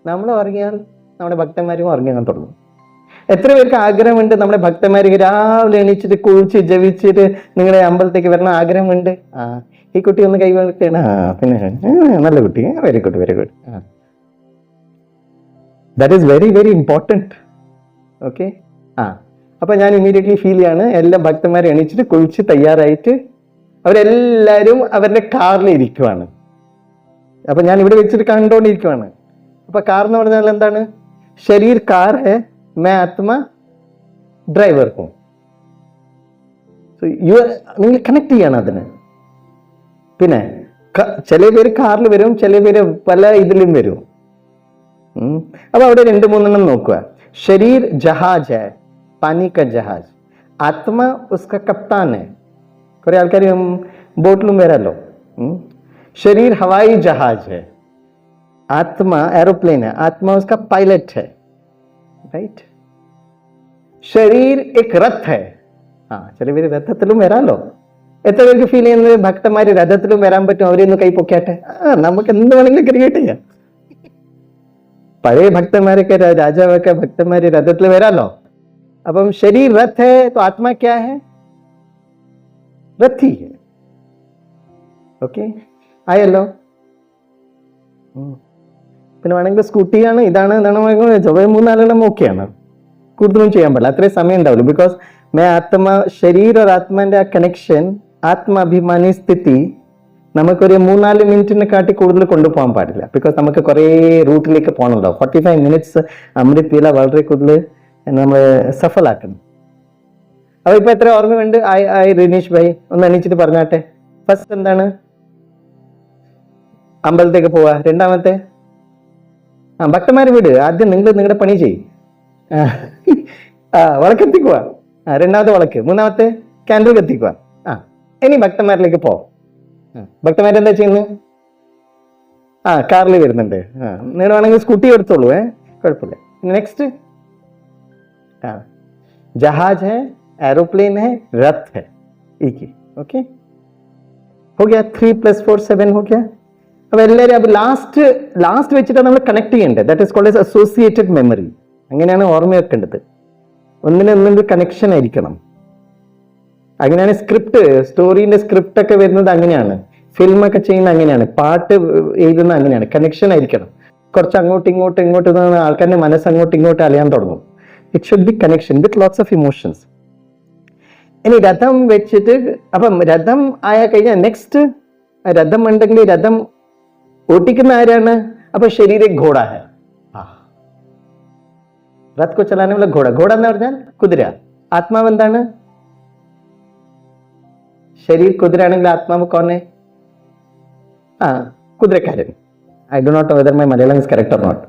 നമ്മൾ ഉറങ്ങിയാൽ നമ്മുടെ ഭക്തന്മാരും ഉറങ്ങിയാൻ തുടങ്ങും. എത്ര പേർക്ക് ആഗ്രഹമുണ്ട് നമ്മുടെ ഭക്തന്മാർക്ക് രാവിലെ എണീച്ചിട്ട് കുളിച്ച് ജപിച്ചിട്ട് നിങ്ങളുടെ അമ്പലത്തേക്ക് വരണ ആഗ്രഹമുണ്ട്? ഈ കുട്ടി ഒന്ന് കൈവെക്കണം. പിന്നെ നല്ല കുട്ടി, very good. That is very very important. Okay, അപ്പൊ ഞാൻ ഇമ്മീഡിയറ്റ്ലി ഫീൽ ചെയ്യാണ്, എല്ലാ ഭക്തന്മാരെ എണീച്ചിട്ട് കുളിച്ച് തയ്യാറായിട്ട് അവരെല്ലാവരും അവരുടെ കാറിൽ ഇരിക്കുവാണ്. അപ്പൊ ഞാൻ ഇവിടെ വെച്ചിട്ട് കണ്ടുകൊണ്ടിരിക്കുവാണ്. അപ്പൊ കാർ എന്ന് പറഞ്ഞാൽ എന്താണ്? ശരീർ കാർ ഹെ, മേ ആത്മാ ഡ്രൈവർ ഹും. നിങ്ങൾ കണക്ട് ചെയ്യണം അതിന്. പിന്നെ ചില പേര് കാറിൽ വരും, ചില പേര് പല ഇതിലും വരും. അപ്പൊ അവിടെ 2-3 നോക്കുക. ശരീർ ജഹാജ് ഹെ, പാനി കാ ജഹാജ്. ആത്മാ ഉസ്കാ കപ്താൻ ഹെ. കുറെ ആൾക്കാർ ബോട്ടിലും വരാമല്ലോ. ശരീർ ഹവായി ജഹാജ് ഹെ, ആത്മാ എയറോപ്ലെയിൻ ഹെ, ആത്മാ ഉസ്കാ പൈലറ്റ് ഹെ. റൈറ്റ്? ശരീർ എക് രഥ് ഹെ. ചില പേര് രഥത്തിലും വരാമല്ലോ. എത്ര പേർക്ക് ഫീൽ ചെയ്യുന്നത് ഭക്തന്മാര് രഥത്തിലും വരാൻ പറ്റും? അവരെയൊന്ന് കൈ പൊക്കാട്ടെ. നമുക്ക് എന്ത് വേണമെങ്കിലും ക്രിയേറ്റ് ചെയ്യാം. പഴയ ഭക്തന്മാരൊക്കെ, രാജാവൊക്കെ ഭക്തന്മാര് രഥത്തിൽ വരാമല്ലോ. അപ്പം ശരീർ രഥ് ഹെ, तो आत्मा क्या है? रथी है. ഓക്കെ, ആയല്ലോ. പിന്നെ വേണമെങ്കിൽ സ്കൂട്ടിയാണ്, ഇതാണ് 3-4 ഓക്കെയാണ്. കൂടുതലും ചെയ്യാൻ പാടില്ല, അത്രയും സമയം ഉണ്ടാവില്ല. ബിക്കോസ് മേ ആത്മ, ശരീർ और ആത്മാന്റെ ആ കണക്ഷൻ, ആത്മാഭിമാനി സ്ഥിതി നമുക്കൊരു 3-4 മിനിറ്റിനെ കാട്ടി കൂടുതൽ കൊണ്ടുപോകാൻ പാടില്ല. ബിക്കോസ് നമുക്ക് കുറേ റൂട്ടിലേക്ക് പോകണമല്ലോ. 45 മിനിറ്റ്സ് അമൃത് വേല വളരെ കൂടുതൽ നമ്മൾ സഫലാക്കണം. അപ്പൊ ഇപ്പൊ എത്ര ഓർമ്മയുണ്ട്? റിനീഷ് ഭായി ഒന്ന് എണീച്ചിട്ട് പറഞ്ഞാട്ടെ. ഫസ്റ്റ് എന്താണ്? അമ്പലത്തേക്ക് പോവാ. രണ്ടാമത്തെ, ഭക്തന്മാരെ വിട്. ആദ്യം നിങ്ങൾ നിങ്ങളുടെ പണി ചെയ്യും. വിളക്ക് എത്തിക്കുക. രണ്ടാമത്തെ വിളക്ക്. മൂന്നാമത്തെ കാൻഡിൽ കത്തിക്കുക. ഇനി ഭക്തന്മാരിലേക്ക് പോ. ഭക്തന്മാരെന്താ ചെയ്യുന്നത്? കാറിൽ വരുന്നുണ്ട്. നിങ്ങൾ വേണമെങ്കിൽ സ്കൂട്ടി എടുത്തോളൂ, കുഴപ്പമില്ല. നെക്സ്റ്റ്, जहाज है, एरोप्लेन है, रथ है, एक ही. ओके, हो गया. 3 + 4 7 हो गया. അപ്പൊ എല്ലാവരും അപ്പൊ ലാസ്റ്റ് വെച്ചിട്ടാണ് നമ്മൾ കണക്ട് ചെയ്യേണ്ടത്. That is called as associated memory. അങ്ങനെയാണ് ഓർമ്മ വെക്കേണ്ടത്. ഒന്നിനൊന്നും കണക്ഷൻ ആയിരിക്കണം. അങ്ങനെയാണ് സ്റ്റോറീന്റെ സ്ക്രിപ്റ്റ് ഒക്കെ വരുന്നത് അങ്ങനെയാണ്. ഫിലിമൊക്കെ ചെയ്യുന്ന അങ്ങനെയാണ്. പാട്ട് എഴുതുന്ന അങ്ങനെയാണ്. കണക്ഷൻ ആയിരിക്കണം. കുറച്ച് അങ്ങോട്ടും ഇങ്ങോട്ടും ആൾക്കാരുടെ മനസ്സ് അങ്ങോട്ടും ഇങ്ങോട്ടും അലയാൻ തുടങ്ങും. It should be connection with lots of emotions. ഇനി രഥം വെച്ചിട്ട് അപ്പം രഥം ആയ കഴിഞ്ഞാൽ നെക്സ്റ്റ് രഥം ഉണ്ടെങ്കിൽ രഥം ഓട്ടിക്കുന്ന ആരാണ്? അപ്പൊ ശരീരം ഘോട ഹെ. രഥ് കോ ചലാനെ വാല ഘോട. ഘോട എന്ന് പറഞ്ഞാൽ കുതിര. ആത്മാവ് എന്താണ്? ശരീർ കുതിരയാണെങ്കിൽ ആത്മാവ് Koné? കുതിരക്കാരൻ. I do not know whether my Malayalam is correct or not.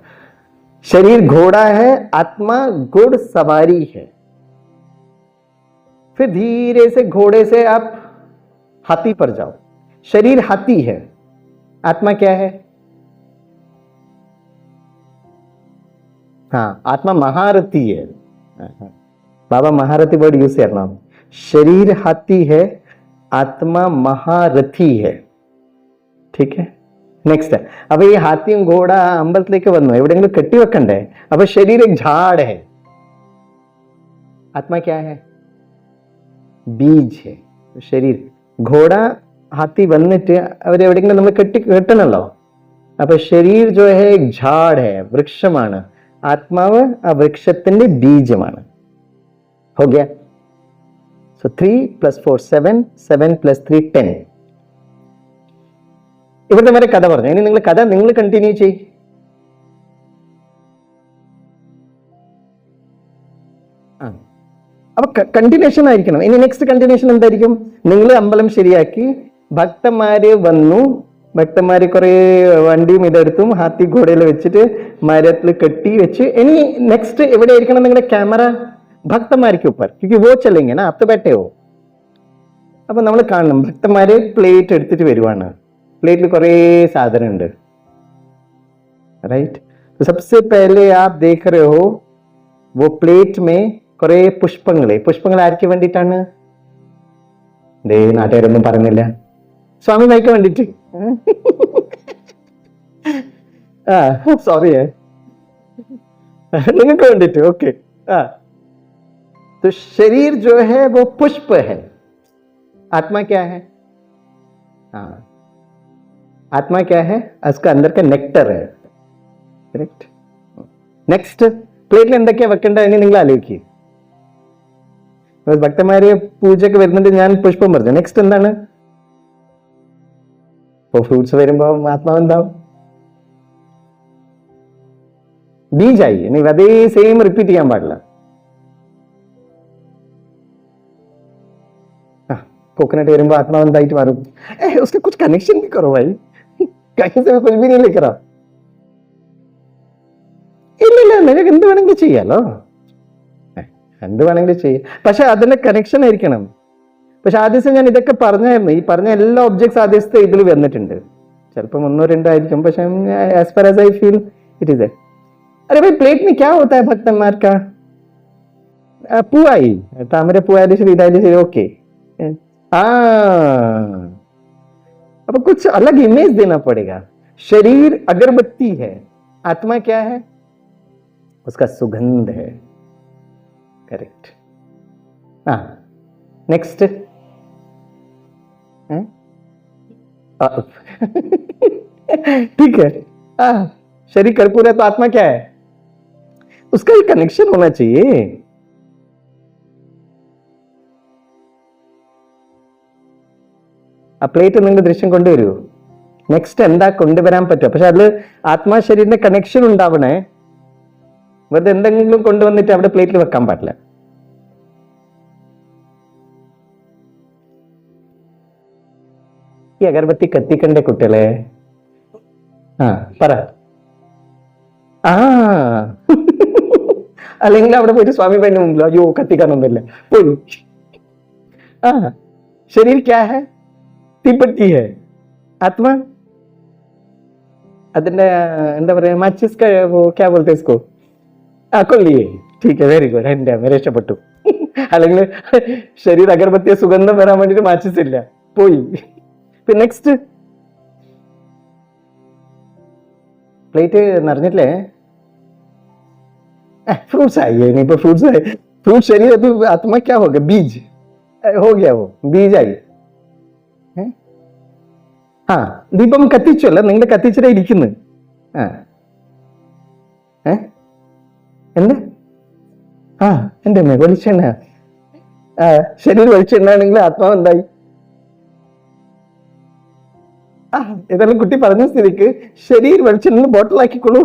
शरीर घोड़ा है, आत्मा घुड़ सवारी है. फिर धीरे से घोड़े से आप हाथी पर जाओ. शरीर हाथी है, आत्मा क्या है? हाँ, आत्मा महारथी है. बाबा महारथी वर्ड यूज करना. शरीर हाथी है, आत्मा महारथी है. ठीक है. നെക്സ്റ്റ് അപ്പൊ ഈ ഹാത്തിയും ഘോട അമ്പലത്തിലേക്ക് വന്നു, എവിടെയെങ്കിലും കെട്ടിവെക്കണ്ടേ? അപ്പൊ ശരീരം झाड़ है, आत्मा क्या है? बीज है. ശരീർ ഘോട ഹാത്തി വന്നിട്ട് അവരെവിടെയെങ്കിലും നമ്മൾ കെട്ടണല്ലോ. അപ്പൊ ശരീർ जो है एक झाड़ है, വൃക്ഷമാണ്. ആത്മാവ് ആ വൃക്ഷത്തിന്റെ ബീജമാണ്. हो गया. So 3 + 4 7, 7 + 3 10. ഇവിടുത്തെ വരെ കഥ പറഞ്ഞു. ഇനി നിങ്ങൾ കണ്ടിന്യൂ ചെയ്യും. അപ്പൊ കണ്ടിന്യൂഷൻ ആയിരിക്കണം. ഇനി നെക്സ്റ്റ് കണ്ടിന്യൂഷൻ എന്തായിരിക്കും? നിങ്ങൾ അമ്പലം ശരിയാക്കി, ഭക്തന്മാര് വന്നു, ഭക്തന്മാര് കുറെ വണ്ടിയും ഇതെടുത്തും ഹാത്തി ഘോടയിൽ വെച്ചിട്ട് മരത്തിൽ കെട്ടി വെച്ച്. ഇനി നെക്സ്റ്റ് എവിടെ ആയിരിക്കണം നിങ്ങളുടെ ക്യാമറ? ഭക്തന്മാർക്ക് ഉപ്പർ. ക്യോंकि वो चलेंगे ना, आप तो बैठे हो. അപ്പൊ നമ്മൾ കാണണം ഭക്തന്മാര് പ്ലേറ്റ് എടുത്തിട്ട് വരുവാണ്. प्लेट कुरे साधन ഉണ്ട്. राइट. तो सबसे पहले आप देख रहे हो वो प्लेट में കുറെ പുഷ്പങ്ങൾ ആർക്ക് വേണ്ടിയിട്ടാണ്? നാട്ടുകാരൊന്നും പറഞ്ഞില്ല. സ്വാമി വൈക്ക് വേണ്ടിട്ട്. സോറി, നിങ്ങൾക്ക് വേണ്ടിട്ട്. ഓക്കെ. तो शरीर जो है वो पुष्प है, आत्मा क्या है? आत्मा क्या है? उसका अंदर का नेक्टर है. करेक्ट. നെക്സ്റ്റ് പ്ലേറ്റിൽ എന്തൊക്കെയാ വെക്കേണ്ടതെന്ന് നിങ്ങൾ ആലോചിക്കുക. ഭക്തന്മാര് പൂജയ്ക്ക് വരുന്നുണ്ട്, ഞാൻ പുഷ്പം പറഞ്ഞു. നെക്സ്റ്റ് എന്താണ്? ഇപ്പൊ ഫ്രൂട്ട്സ് വരുമ്പോ ആത്മാവ് എന്താവും? ബീജായി. ഇനി അതേ സെയിം റിപ്പീറ്റ് ചെയ്യാൻ പാടില്ല. कोकोनट വരുമ്പോ ആത്മാവ് എന്തായിട്ട് മാറും? उसका कुछ कनेक्शन भी करो भाई. कहीं से कुछ भी नहीं लेकर आओ. ഇല്ല, നിനക്ക് എന്ത് വേണമെങ്കിലും ചെയ്യാലോ, എന്ത് വേണമെങ്കിലും ചെയ്യാം. പക്ഷെ അതിന്റെ കണക്ഷൻ ആയിരിക്കണം. പക്ഷെ ആദ്യം ഞാൻ ഇതൊക്കെ പറഞ്ഞായിരുന്നു. ഈ പറഞ്ഞ എല്ലാ ഒബ്ജക്ട്സ് ആദ്യത്തെ ഇതിൽ വന്നിട്ടുണ്ട്. ചിലപ്പോൾ 1-2 ആയിരിക്കും. പക്ഷെ as far as I feel it is. अरे भाई प्लेट में क्या होता है भक्तमार का? പൂവായി, താമര പൂവായാലും ശരി, ഇതായാലും ശരി. ഓക്കെ. अब कुछ अलग इमेज देना पड़ेगा. शरीर अगरबत्ती है, आत्मा क्या है? उसका सुगंध है. करेक्ट. नेक्स्ट. ठीक है. शरीर कर्पूर है तो आत्मा क्या है? उसका एक कनेक्शन होना चाहिए. ആ പ്ലേറ്റ് നിങ്ങൾ ദൃശ്യം കൊണ്ടുവരൂ. നെക്സ്റ്റ് എന്താ കൊണ്ടുവരാൻ പറ്റും? പക്ഷെ അതിൽ ആത്മാ ശരീരത്തിന്റെ കണക്ഷൻ ഉണ്ടാവണേ. വെറുതെ എന്തെങ്കിലും കൊണ്ടുവന്നിട്ട് അവിടെ പ്ലേറ്റിൽ വെക്കാൻ പാടില്ല. ഈ അഗർബത്തി കത്തിക്കണ്ടേ കുട്ടികളെ? പറ. അല്ലെങ്കിൽ അവിടെ പോയിട്ട് സ്വാമി പൈന്റെ മുമ്പിലോ അയ്യോ കത്തിക്കാനൊന്നുമില്ല പോയി. ശരീർ ക്യാ ഹെ? തീപ്പെട്ടി ഹെ. ആത്മാ അതിന്റെ എന്താ പറയാ, മാച്ചിസ് ക്യാ ബോൾത്തെ ഇസ്കോ? കൊല്ലിയേ. ठीक है, വെരി ഗുഡ്. എന്റെ അമ്മ രക്ഷപ്പെട്ടു. അല്ലെങ്കിൽ ശരീര അഗർബത്തിയെ സുഗന്ധം വരാൻ വേണ്ടിട്ട് മാച്ചിസ് ഇല്ല, പോയി. Next plate നിറഞ്ഞിട്ടില്ലേ? फ्रूट्स आइए, नहीं तो फ्रूट्स है, फ्रूट शरीर अभी आत्मा क्या हो गया? बीज हो गया, वो बीज आई. ആ ദീപം കത്തിച്ചല്ല, നിങ്ങൾ കത്തിച്ചിട്ടേ ഇരിക്കുന്നു. ആ എന്ത്? ആ എന്റെ അമ്മ വെളിച്ചെണ്ണ. ആ ശരീരം വെളിച്ചെണ്ണാണെങ്കിൽ ആത്മാവ് എന്തായി? ആ ഏതായാലും കുട്ടി പറഞ്ഞ സ്ഥിതിക്ക് ശരീർ വെളിച്ചെണ്ണ ബോട്ടിലാക്കിക്കോളൂ.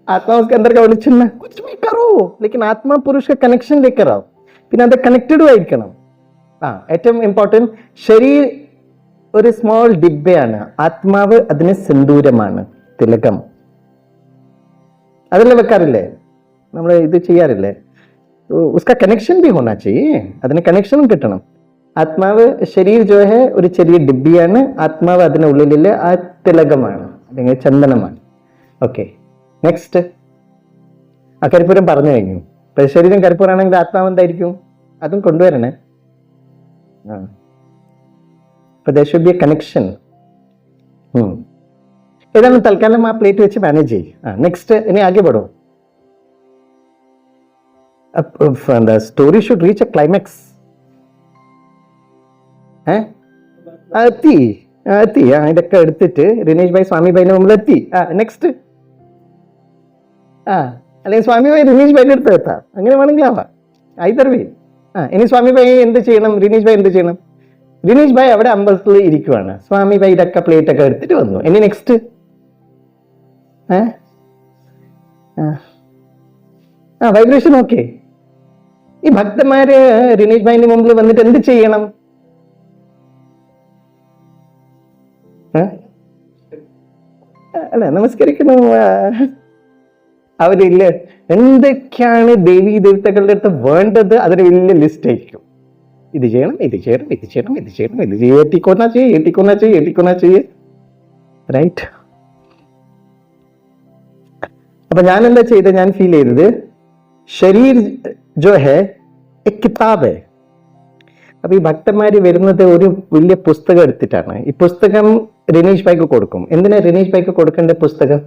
आत्मा उसके अंदर का വെളിച്ചെണ്ണ कुछ भी करो, लेकिन आत्मा पुरुष का कनेक्शन लेकर आओ. പിന്നെ അത് കണക്റ്റഡ് ആയിരിക്കണം. ആ ഏറ്റവും ഇമ്പോർട്ടൻറ്റ്, ശരീർ ഒരു സ്മോൾ ഡിബ്ബയാണ്, ആത്മാവ് അതിന് സിന്ദൂരമാണ്, തിലകം. അതെല്ലാം വെക്കാറില്ലേ, നമ്മൾ ഇത് ചെയ്യാറില്ലേ? ഉസ്കാ കണക്ഷൻ भी होना चाहिए, അതിന് കണക്ഷനും കിട്ടണം. ആത്മാവ് ശരീർ जो है ഒരു ചെറിയ ഡിബ്ബിയാണ്, ആത്മാവ് അതിനുള്ളിലെ ആ തിലകമാണ് അല്ലെങ്കിൽ ചന്ദനമാണ്. Okay, next. ആ കരിപ്പൂരം പറഞ്ഞു കഴിഞ്ഞു. ഇപ്പൊ ശരീരം കരിപ്പൂരാണെങ്കിൽ ആത്മാവ് എന്തായിരിക്കും? അതും കൊണ്ടുവരണേ. ആ അപ്പൊ there should be a connection. ഏതാണ് തൽക്കാലം ആ പ്ലേറ്റ് വെച്ച് മാനേജ് ചെയ്യും. നെക്സ്റ്റ്, ഇനി ആകെ പഠോ. the story should reach a climax. എത്തി ഇതൊക്കെ എടുത്തിട്ട് റിനീഷ് ഭായ് സ്വാമി ഭായിന്റെ മുമ്പിൽ എത്തി. നെക്സ്റ്റ്. അല്ലെങ്കിൽ സ്വാമി ഭായ് റിനീഷ് ഭായിന്റെ അടുത്ത് എത്താം, അങ്ങനെ വേണമെങ്കിൽ ആവാം. ഐതർവേ. ഇനി സ്വാമി ഭായ് എന്ത് ചെയ്യണം, റിനീഷ് ഭായ് എന്ത് ചെയ്യണം? റിനീഷ് ഭായ് അവിടെ അമ്പലത്തിൽ ഇരിക്കുവാണ്, സ്വാമി ഭായ് ഇതൊക്കെ പ്ലേറ്റ് ഒക്കെ എടുത്തിട്ട് വന്നു. ഇനി നെക്സ്റ്റ്. Vibration okay. ഈ ഭക്തന്മാര് റിനീഷ് ഭായിന്റെ മുമ്പിൽ വന്നിട്ട് എന്ത് ചെയ്യണം? അല്ല, നമസ്കരിക്കണം. അവരില്ല എന്തൊക്കെയാണ് ദേവീ ദേവതകളുടെ അടുത്ത് വേണ്ടത്, അതൊരു വലിയ ലിസ്റ്റ് ആയിരിക്കും. ഇത് ചെയ്യണം, ഇത് ചെയ്യണം, ഇത് ചെയ്യണം, ഇത് ചെയ്യണം, ഇത് ഏറ്റിക്കൊന്നാ ചെയ്യേ. റൈറ്റ്. അപ്പൊ ഞാൻ എന്താ ചെയ്തത്, ഞാൻ ഫീൽ ചെയ്തത് ശരീർ ജോ ഹേ എക് കിതാബ് ഹേ. അപ്പൊ ഈ ഭക്തന്മാര് വരുന്നത് ഒരു വലിയ പുസ്തകം എടുത്തിട്ടാണ്. ഈ പുസ്തകം റിനീഷ് ഭായിക്ക് കൊടുക്കും. എന്തിനാ റിനീഷ് ഭായിക്ക് കൊടുക്കേണ്ട പുസ്തകം?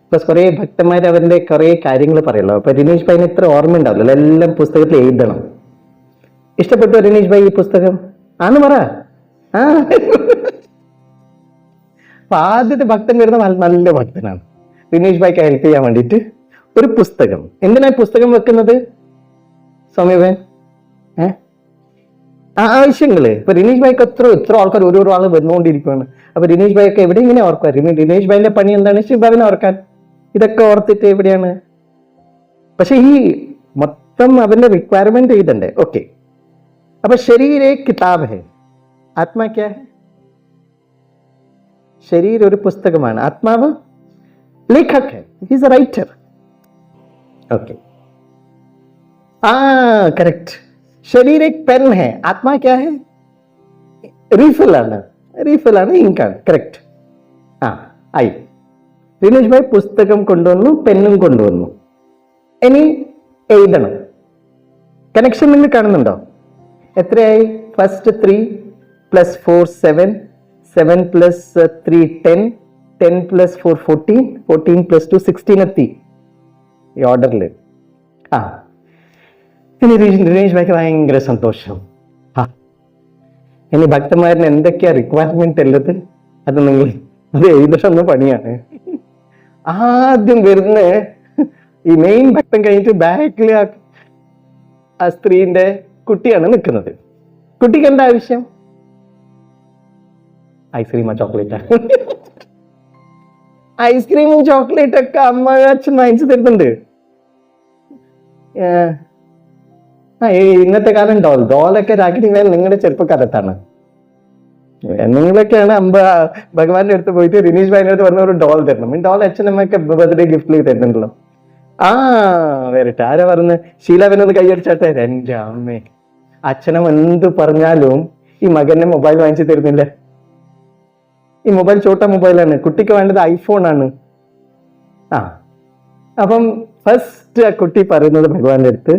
പ്ലസ് കുറെ ഭക്തന്മാർ അവരുടെ കുറെ കാര്യങ്ങൾ പറയല്ലോ. അപ്പൊ റിനീഷ് ഭായിന് ഇത്ര ഓർമ്മ ഉണ്ടാവില്ല, എല്ലാം പുസ്തകത്തിൽ എഴുതണം. ഇഷ്ടപ്പെട്ടു റിനീഷ് ഭായ് ഈ പുസ്തകം? ആന്ന് പറ. അപ്പൊ ആദ്യത്തെ ഭക്തൻ വരുന്ന നല്ല ഭക്തനാണ്. റിനീഷ് ഭായ്ക്ക് ഹെൽപ്പ് ചെയ്യാൻ വേണ്ടിയിട്ട് ഒരു പുസ്തകം. എന്തിനാ പുസ്തകം വെക്കുന്നത് സ്വാമി ഭായ്? ആവശ്യങ്ങള്. ഇപ്പൊ റിനീഷ് ഭായ്ക്ക് എത്ര ആൾക്കാർ ഓരോ ആൾ വന്നുകൊണ്ടിരിക്കുകയാണ്. അപ്പൊ റിനീഷ് ഭായ്ക്ക് എവിടെ ഇങ്ങനെ ഓർക്കുക? റിനീഷ് ഭായിന്റെ പണി എന്താണ്? ശിവനെ ഓർക്കാൻ. ഇതൊക്കെ ഓർത്തിട്ട് എവിടെയാണ്? പക്ഷെ ഈ മൊത്തം അവന്റെ റിക്വയർമെന്റ് എഴുതണ്ടേ? ഓക്കെ. അപ്പൊ ശരീർ ഏക് കിതാബ് ഹേ, ആത്മാ ക്യാ ഹേ? ശരീർ ഒരു പുസ്തകമാണ്, ആത്മാവ് ലേഖക് ഹേ, he's a writer. Okay, correct. ശരീർ ഏക് പെൻ ഹേ, ആത്മാ ക്യാ ഹേ? റീഫിലാണ്, ഇങ്കാണ്. കറക്റ്റ്. ആയി. ദിനേശ് ഭായ് പുസ്തകം കൊണ്ടുവന്നു, പെന്നും കൊണ്ടുവന്നു. ഇനി എഴുതണം. കണക്ഷൻ നിങ്ങൾ കാണുന്നുണ്ടോ? എത്രയായി? ഫസ്റ്റ് 3 + 4 7, 7 + 3 10, 10 + 4 14, 14 + 2 16 എത്തി ഈ ഓർഡറിൽ. ഇനി ദിനേശ് ഭായ്ക്ക് ഭയങ്കര സന്തോഷം. ഇനി ഭക്തന്മാരിന് എന്തൊക്കെയാ റിക്വയർമെന്റ് ഉള്ളത് അത് നിങ്ങൾ അത് എഴുതണമെന്ന പണിയാണ്. ആദ്യം വരുന്ന ഈ മെയിൻ ഭക്തൻ കഴിഞ്ഞിട്ട് ബാക്കിൽ ആ സ്ത്രീന്റെ കുട്ടിയാണ് നിൽക്കുന്നത്. കുട്ടിക്ക് എന്താ ആവശ്യം? ഐസ്ക്രീമോ ചോക്ലേറ്റാ? ഐസ്ക്രീമും ചോക്ലേറ്റ് ഒക്കെ അമ്മ അച്ഛൻ വാങ്ങിച്ചു തരുന്നുണ്ട്. ഇന്നത്തെ കാലം ഡോളൊക്കെ രാഖി നിങ്ങളുടെ ചെറുപ്പക്കാലത്താണ്. നിങ്ങളൊക്കെയാണ് ഭഗവാന്റെ അടുത്ത് പോയിട്ട് റിനീഷ് ഭായിന്റെ അടുത്ത് പറഞ്ഞ ഒരു ഡോൾ തരണം. ഈ ഡോൾ അച്ഛനമ്മയൊക്കെ ബർത്ത്ഡേ ഗിഫ്റ്റിൽ തരുന്നുണ്ടല്ലോ. വരട്ടെ. ആരാ പറഞ്ഞ്? ശീലാവിനൊന്ന് കൈയടിച്ചാട്ടെ. എന്റെ അമ്മേ, അച്ഛനും എന്ത് പറഞ്ഞാലും ഈ മകനെ മൊബൈൽ വാങ്ങിച്ചു തരുന്നില്ല. ഈ മൊബൈൽ ചോട്ട മൊബൈലാണ്, കുട്ടിക്ക് വേണ്ടത് ഐഫോൺ ആണ്. അപ്പം ഫസ്റ്റ് ആ കുട്ടി പറയുന്നത് ഭഗവാന്റെ അടുത്ത്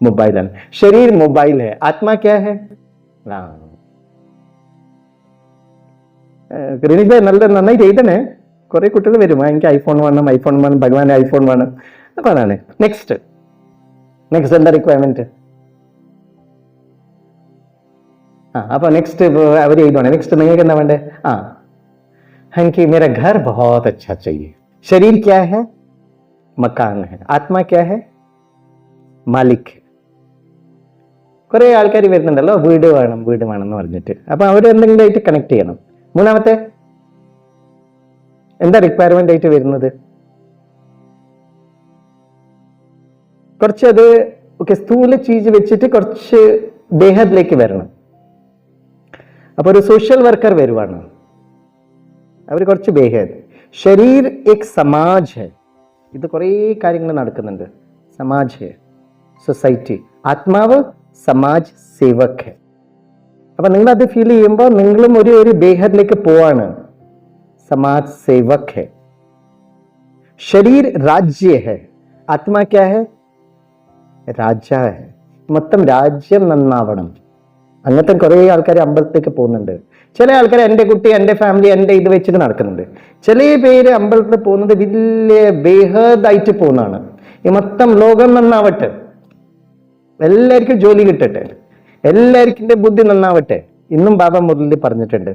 മൊബൈലാണ്. ശരീർ മൊബൈൽ ഹേ, ആത്മാ ക്യാ ഹേ? റിനീഷ് ഭായ് നന്നായിട്ട് എഴുതണേ. കുറെ കുട്ടികൾ വരും, എനിക്ക് ഐഫോൺ വേണം, ഭഗവാന്റെ ഐഫോൺ വേണം. അപ്പൊ അതാണ് നെക്സ്റ്റ് എന്താ റിക്വയർമെന്റ്? അപ്പൊ നെക്സ്റ്റ് അവർ എഴുതുവാണ്. നെക്സ്റ്റ് നിങ്ങൾക്ക് എന്താ വേണ്ടേ? എനിക്ക് मेरा घर बहुत अच्छा चाहिए. शरीर क्या है? मकान है. आत्मा क्या है? മാലിക്. കുറെ ആൾക്കാർ വരുന്നുണ്ടല്ലോ, വീട് വേണം എന്ന് പറഞ്ഞിട്ട്. അപ്പൊ അവർ എന്തെങ്കിലും ആയിട്ട് കണക്ട് ചെയ്യണം. മൂന്നാമത്തെ എന്താ റിക്വയർമെന്റ് ആയിട്ട് വരുന്നത്? കുറച്ചത് സ്ഥൂല ചീജ് വെച്ചിട്ട് കുറച്ച് ദേഹത്തിലേക്ക് വരണം. അപ്പൊ ഒരു സോഷ്യൽ വർക്കർ വരുവാണ്, അവർ കുറച്ച് ബേഹദ്. ശരീർ എക് സമാജ് ഹെ. ഇത് കുറേ കാര്യങ്ങൾ നടക്കുന്നുണ്ട്. സമാജ് ഹെ, സൊസൈറ്റി. ആത്മാവ് സമാജ് സേവക് ഹെ. അപ്പൊ നിങ്ങൾ അത് ഫീൽ ചെയ്യുമ്പോൾ നിങ്ങളും ഒരു ബേഹദിലേക്ക് പോവാണ്. സമാജ് സേവക് ഹെ. ശരീർ രാജ്യ ഹെ. ആത്മാ ക്യാ ഹെ? രാജ ഹെ. മൊത്തം രാജ്യം നന്നാവണം. അങ്ങനത്തെ കുറെ ആൾക്കാർ അമ്പലത്തിലേക്ക് പോകുന്നുണ്ട്. ചില ആൾക്കാർ എൻ്റെ കുട്ടി, എൻ്റെ ഫാമിലി, എൻ്റെ ഇത് വെച്ചിട്ട് നടക്കുന്നുണ്ട്. ചില പേര് അമ്പലത്തിൽ പോകുന്നത് വലിയ ബേഹദായിട്ട് പോകുന്നതാണ്. ഈ മൊത്തം ലോകം നന്നാവട്ടെ, എല്ലാവർക്കും ജോലി കിട്ടട്ടെ, എല്ലാവർക്കും ബുദ്ധി നന്നാവട്ടെ. ഇന്നും ബാബ മുരളി പറഞ്ഞിട്ടുണ്ട്,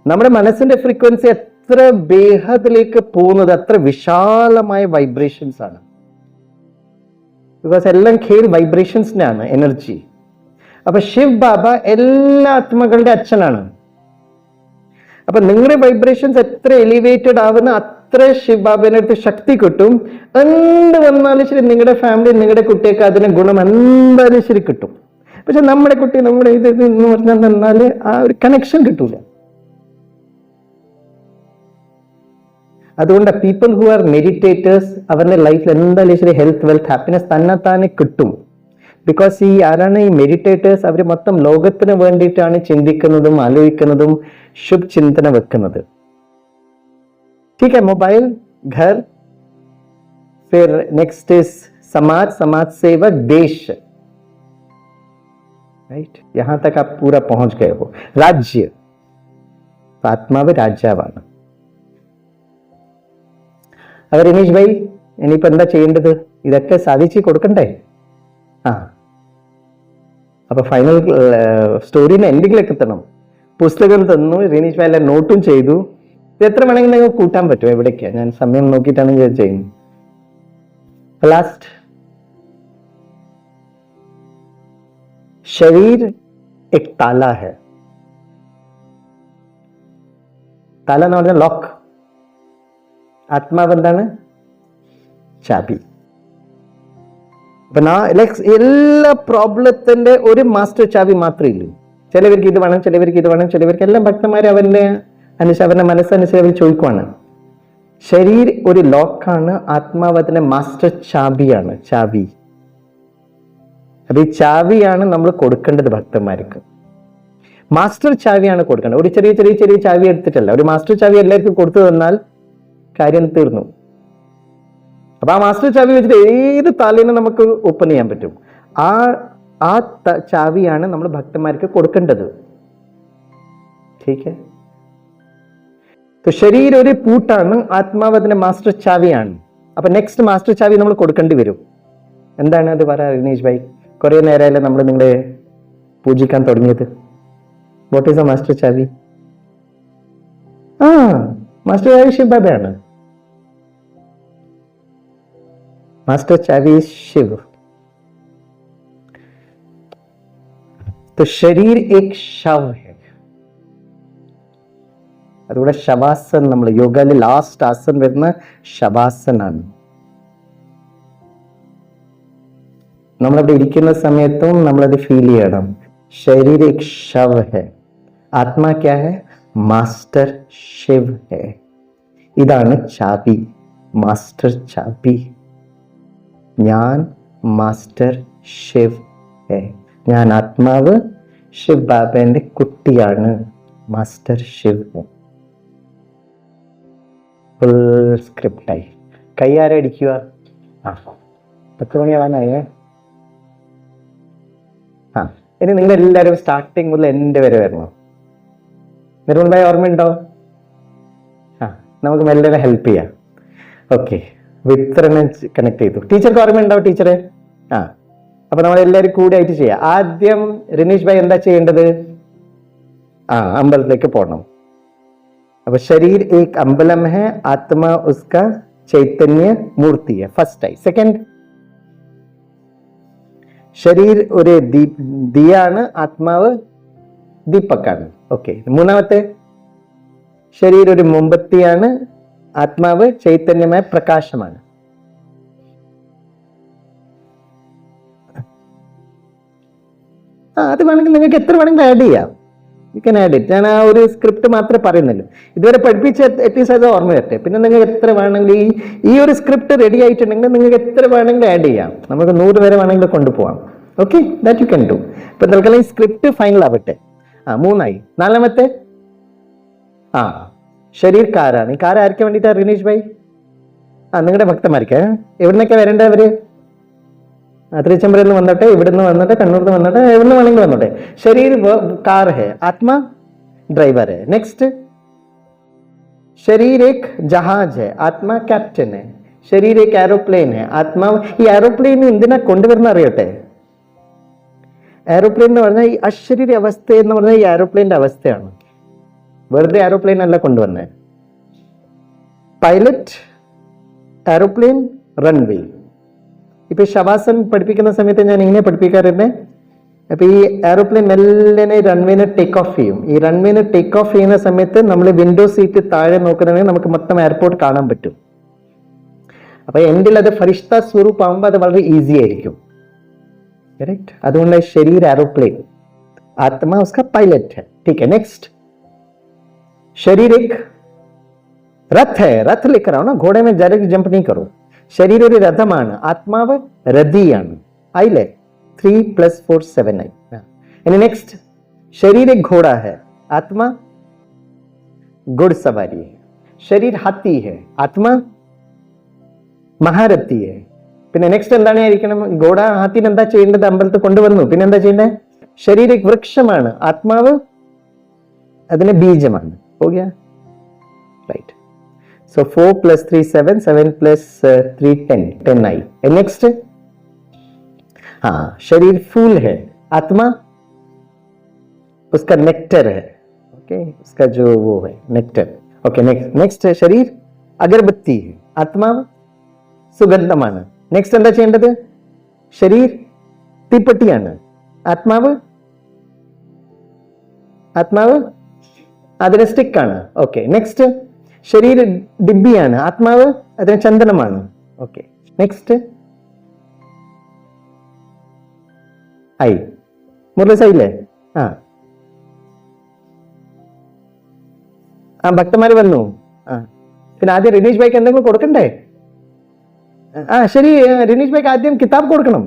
നമ്മുടെ മനസ്സിന്റെ ഫ്രീക്വൻസി എത്ര ബേഹദിലേക്ക് പോകുന്നത് അത്ര വിശാലമായ വൈബ്രേഷൻസ് ആണ്. ബിക്കോസ് എല്ലാം ഖേൽ വൈബ്രേഷൻസിനാണ്, എനർജി. അപ്പൊ ശിവ് ബാബ എല്ലാ ആത്മകളുടെ അച്ഛനാണ്. അപ്പൊ നിങ്ങളുടെ വൈബ്രേഷൻസ് എത്ര എലിവേറ്റഡ് ആവുന്ന അത്ര ശിവ് ബാബയുടെ അടുത്ത് ശക്തി കിട്ടും. എന്ത് വന്നാലും ശരി, നിങ്ങളുടെ ഫാമിലി, നിങ്ങളുടെ കുട്ടിയൊക്കെ അതിന് ഗുണം എന്തായാലും ശരി കിട്ടും. പക്ഷെ നമ്മുടെ കുട്ടി, നമ്മുടെ ഇത് എന്ന് പറഞ്ഞാൽ നിന്നാല് ആ ഒരു കണക്ഷൻ കിട്ടൂല. അതുകൊണ്ട് പീപ്പിൾ ഹു ആർ മെഡിറ്റേറ്റേഴ്സ്, അവരുടെ ലൈഫിൽ എന്തായാലും ശരി ഹെൽത്ത്, വെൽത്ത്, ഹാപ്പിനെസ് തന്നെ കിട്ടും. ബിക്കോസ് ഈ ആരാണ് ഈ മെഡിറ്റേറ്റേഴ്സ്? അവർ മൊത്തം ലോകത്തിന് വേണ്ടിയിട്ടാണ് ചിന്തിക്കുന്നതും ആലോചിക്കുന്നതും ശുഭ ചിന്തന വെക്കുന്നത്. ठीक है, मोबाइल, घर, फिर नेक्स्ट इज समाज सेवक, देश. राइट, यहां तक आप पूरा पहुंच गए हो. राज्य, ആത്മാവ് രാജാവാണ്. അവർ രമേശ് ഭായി ഇനിയിപ്പോ എന്താ ചെയ്യേണ്ടത്? ഇതൊക്കെ സാധിച്ചു കൊടുക്കണ്ടേ? അപ്പൊ ഫൈനൽ സ്റ്റോറിന് എൻഡിങ്ങിലേക്ക് എത്തണം. പുസ്തകം തന്നു, റീനീഷ് ഭായി എല്ലാം നോട്ടും ചെയ്തു. ഇത് എത്ര വേണമെങ്കിൽ നിങ്ങൾക്ക് കൂട്ടാൻ പറ്റും. എവിടേക്കാ ഞാൻ സമയം നോക്കിയിട്ടാണ് ഞാൻ ചെയ്യുന്നത്. ലാസ്റ്റ്, ശരീർ എക് താല ഹെ. താല എന്ന് പറഞ്ഞാൽ ലോക്ക്. ആത്മാവ് എന്താണ്? ചാബി. അപ്പൊ എല്ലാ പ്രോബ്ലത്തിന്റെ ഒരു മാസ്റ്റർ ചാവി മാത്രമേ ഇല്ലൂ. ചിലവർക്ക് ഇത് വേണം, ചിലവർക്ക് ഇത് വേണം, ചിലവർക്ക് എല്ലാം ഭക്തന്മാർ അവരുടെ മനസ്സനുസരിച്ച് അവർ ചോദിക്കുവാണ്. ശരീർ ഒരു ലോക്കാണ്, ആത്മാവ് അതിന്റെ മാസ്റ്റർ ചാബിയാണ്. ചാവി. അപ്പൊ ഈ ചാവിയാണ് നമ്മൾ കൊടുക്കേണ്ടത് ഭക്തന്മാർക്ക്. മാസ്റ്റർ ചാവിയാണ് കൊടുക്കേണ്ടത്. ഒരു ചെറിയ ചാവി എടുത്തിട്ടല്ല. ഒരു മാസ്റ്റർ ചാവി എല്ലാവർക്കും കൊടുത്തു തന്നാൽ കാര്യം തീർന്നു. അപ്പൊ ആ മാസ്റ്റർ ചാവി വെച്ചിട്ട് ഏത് താലേനും നമുക്ക് ഓപ്പൺ ചെയ്യാൻ പറ്റും. ആ ചാവിയാണ് നമ്മൾ ഭക്തന്മാർക്ക് കൊടുക്കേണ്ടത്. ठीक है, तो ശരീരം ഒരു പൂട്ടാണ്, ആത്മാവ് അതിന്റെ മാസ്റ്റർ ചാവിയാണ്. അപ്പൊ നെക്സ്റ്റ് മാസ്റ്റർ ചാവി നമ്മൾ കൊടുക്കേണ്ടി വരും. എന്താണ് അത്? പറ രമേശ് ഭായി. കുറെ നേരമല്ലേ നമ്മൾ നിങ്ങളെ പൂജിക്കാൻ തുടങ്ങിയത്. വാട്ട് ഈസ് എ മാസ്റ്റർ ചാവി? മാസ്റ്റർ ചാവി ശിവ് ബാബയാണ്. मास्टर चाबी शिव. तो शरीर एक शव है. അതുകൂടെ ശവാസൻ, നമ്മൾ യോഗയിലെ ലാസ്റ്റ് ആസൻ വരുന്ന ശവാസനാണ്. നമ്മളവിടെ ഇരിക്കുന്ന സമയത്തും നമ്മളത് ഫീൽ ചെയ്യണം. ശരീർ एक शव है, ആത്മാ क्या है? മാസ്റ്റർ ശിവ് है. ഇതാണ് ചാബി, മാസ്റ്റർ ചാബി. ഞാൻ മാസ്റ്റർ ശിവ് ഹെ. ഞാൻ ആത്മാവ് ശിവ് ബാബന്റെ കുട്ടിയാണ്. മാസ്റ്റർ ശിവ് ഹെ. ഫുൾ സ്ക്രിപ്റ്റായി. കൈ ആരടിക്കുക? 10 മണിയാവാനായേ. ഇനി നിങ്ങൾ എല്ലാവരും സ്റ്റാർട്ടിങ് മുതൽ എൻ്റെ വരെ വരണം. നിർമ്മൽ ഭായി ഓർമ്മയുണ്ടോ? നമുക്ക് മെല്ലെ ഹെൽപ്പ് ചെയ്യാം. ഓക്കെ, വിത്രനെ കണക്ട് ചെയ്തു. ടീച്ചർക്ക് ഓർമ്മയുണ്ടാവും ടീച്ചറെ? ആ, അപ്പൊ നമ്മൾ എല്ലാവരും കൂടി ആയിട്ട് ചെയ്യാം. ആദ്യം റിനീഷ് ഭായ് എന്താ ചെയ്യേണ്ടത്? അമ്പലത്തിലേക്ക് പോകണം. അപ്പൊ ശരീർ ഏക് അമ്പലം ഹെ, ആത്മാ ഉസ്കാ ചൈതന്യ മൂർത്തി ഹെ. ഫസ്റ്റ് ആയി. സെക്കൻഡ്, ശരീർ ഒരു ദിയാണ്, ആത്മാവ് ദീപക്കാണ്. ഓക്കെ. മൂന്നാമത്തെ, ശരീർ ഒരു മോംബത്തിയാണ്, ആത്മാവ് ചൈതന്യമായ പ്രകാശമാണ്. അത് വേണമെങ്കിൽ നിങ്ങൾക്ക് എത്ര വേണമെങ്കിലും ആഡ് ചെയ്യാം. You can add it. ഞാൻ ആ ഒരു സ്ക്രിപ്റ്റ് മാത്രമേ പറയുന്നുള്ളൂ. ഇതുവരെ പഠിപ്പിച്ച അറ്റ്ലീസ്റ്റ് അത് ഓർമ്മ വരട്ടെ. പിന്നെ നിങ്ങൾക്ക് എത്ര വേണമെങ്കിൽ ഈ ഒരു സ്ക്രിപ്റ്റ് റെഡി ആയിട്ടുണ്ടെങ്കിൽ നിങ്ങൾക്ക് എത്ര വേണമെങ്കിലും ആഡ് ചെയ്യാം. നമുക്ക് 100 വരെ വേണമെങ്കിൽ കൊണ്ടുപോകാം. Okay, that you can do. ഇപ്പൊ തൽക്കാലം ഈ സ്ക്രിപ്റ്റ് ഫൈനൽ ആവട്ടെ. 3 ആയി. നാലാമത്തെ, ശരീർ കാരാണ്. ഈ കാർ ആർക്കും വേണ്ടിയിട്ടാ റിനീഷ് ഭായ്? നിങ്ങളുടെ ഭക്തന്മാർക്ക്. എവിടുന്നൊക്കെ വരേണ്ടവര്? തിരുച്ചമ്പരയിൽ നിന്ന് വന്നോട്ടെ, ഇവിടുന്ന് വന്നോട്ടെ, കണ്ണൂരിൽ നിന്ന് വന്നോട്ടെ, എവിടുന്ന് വേണമെങ്കിൽ വന്നോട്ടെ. ശരീർ कार है, आत्मा ड्राइवर है. नेक्स्ट, शरीर एक जहाज है, आत्मा कैप्टन है. शरीर एक एरोप्लेन है, आत्मा. ഈ എയറോപ്ലെയിൻ എന്തിനാ കൊണ്ടുവരുന്ന അറിയട്ടെ? എയറോപ്ലെയിൻ എന്ന് പറഞ്ഞാൽ ഈ അശരീര അവസ്ഥ എന്ന് പറഞ്ഞാൽ ഈ എയറോപ്ലെയിൻ്റെ അവസ്ഥയാണ്. വെറുതെ എയറോപ്ലെയിൻ അല്ല കൊണ്ടുവന്നത്. Pilot, aeroplane, runway. ഇപ്പൊ ശവാസൻ പഠിപ്പിക്കുന്ന സമയത്ത് ഞാൻ ഇങ്ങനെ പഠിപ്പിക്കാറുണ്ട്. അപ്പൊ ഈ എയറോപ്ലെയിൻ മെല്ലനെ റൺവേനെ ടേക്ക് ഓഫ് ചെയ്യും. ഈ റൺവേനെ ടേക്ക് ഓഫ് ചെയ്യുന്ന സമയത്ത് നമ്മൾ വിൻഡോ സീറ്റ് താഴെ നോക്കുകയാണെങ്കിൽ നമുക്ക് മൊത്തം എയർപോർട്ട് കാണാൻ പറ്റും. അപ്പൊ എൻഡിൽ അത് ഫരിഷ്ത സ്വരൂപ് ആകുമ്പോൾ അത് വളരെ ഈസി ആയിരിക്കും. കറക്റ്റ്. അതുകൊണ്ട് ശരീർ एरोप्लेन, आत्मा उसका पायलट है. ठीक है. नेक्स्ट, शरीर एक रथ है. रथ लेकर आओ ना, घोड़े में डायरेक्ट जंप नहीं करो. शरीर ഒരു രഥമാണ്, ആത്മാവ് രഥിയാണ്. ആയില്ലേ? 3 + 4 7 ആയി. ഇനി നെക്സ്റ്റ്, शरीर एक घोड़ा है, आत्मा घुड़सवारी है. शरीर हाथी है, आत्मा महारथी है. പിന്നെ നെക്സ്റ്റ് എന്താണ് ആയിരിക്കണം? ഘോഡ ഹാത്തിന് എന്താ ചെയ്യേണ്ടത്? അമ്പലത്തിൽ കൊണ്ടുവന്നു. പിന്നെ എന്താ ചെയ്യേണ്ടത്? ശരീര വൃക്ഷമാണ്, ആത്മാവ് അതിന് ബീജമാണ്. Okay, right. സോ 4 + 3 7, 7 + 3 10, 10 आई. नेक्स्ट, शरीर फूल है, आत्मा उसका नेक्टर है. ओके, उसका जो वो है नेक्टर. ओके, नेक्स्ट, शरीर अगरबत्ती है, आत्मा സുഗന്ധമാണ്. നെക്സ്റ്റ് എന്താ ചെയ്യേണ്ടത്? ശരീർ തീപ്പെട്ടിയാണ്, ആത്മാവ് അതിന് സ്റ്റിക്കാണ്. ഓക്കെ. നെക്സ്റ്റ്, ശരീർ ഡിബിയാണ്, ആത്മാവ് അതിന് ചന്ദനമാണ്. ഓക്കെ. നെക്സ്റ്റ്, ആയി. മുരളീസ് ആയില്ലേ? ഭക്തന്മാര് വന്നു. പിന്നെ ആദ്യം റിനീഷ് ഭായിക്ക് എന്തെങ്കിലും കൊടുക്കണ്ടേ? ശരി, റിനീഷ് ഭായിക്ക് ആദ്യം കിതാബ് കൊടുക്കണം.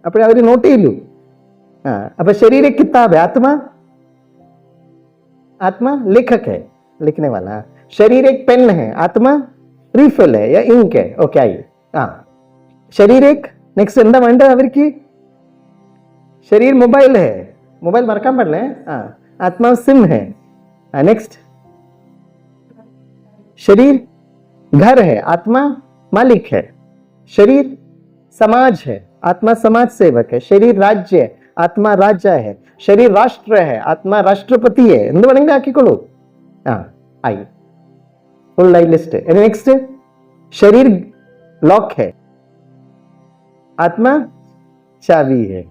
അപ്പോഴേ അവര് നോട്ട് ചെയ്യൂ. അപ്പൊ ശരീര കിതാബ്, आत्मा लेखक है, लिखने वाला. शरीर एक पेन है, आत्मा रिफिल है या इंक है. ओके, आई. शरीर एक, नेक्स्ट എന്താ വേണ്ടത് അവർക്ക്? शरीर मोबाइल है, मोबाइल മറക്കാൻ പാടില്ലേ? आत्मा सिम है. नेक्स्ट, शरीर घर है, आत्मा मालिक है. शरीर समाज है, आत्मा समाज सेवक है. शरीर राज्य है, आत्मा राजा है. शरीर राष्ट्र है, आत्मा राष्ट्रपति है. എന്ത് വേണമെങ്കിലും ആക്കിക്കോളൂ. ആയി. ഫുൾ ആയി ലിസ്റ്റ്. നെക്സ്റ്റ്, शरीर लॉक है, आत्मा चावी है.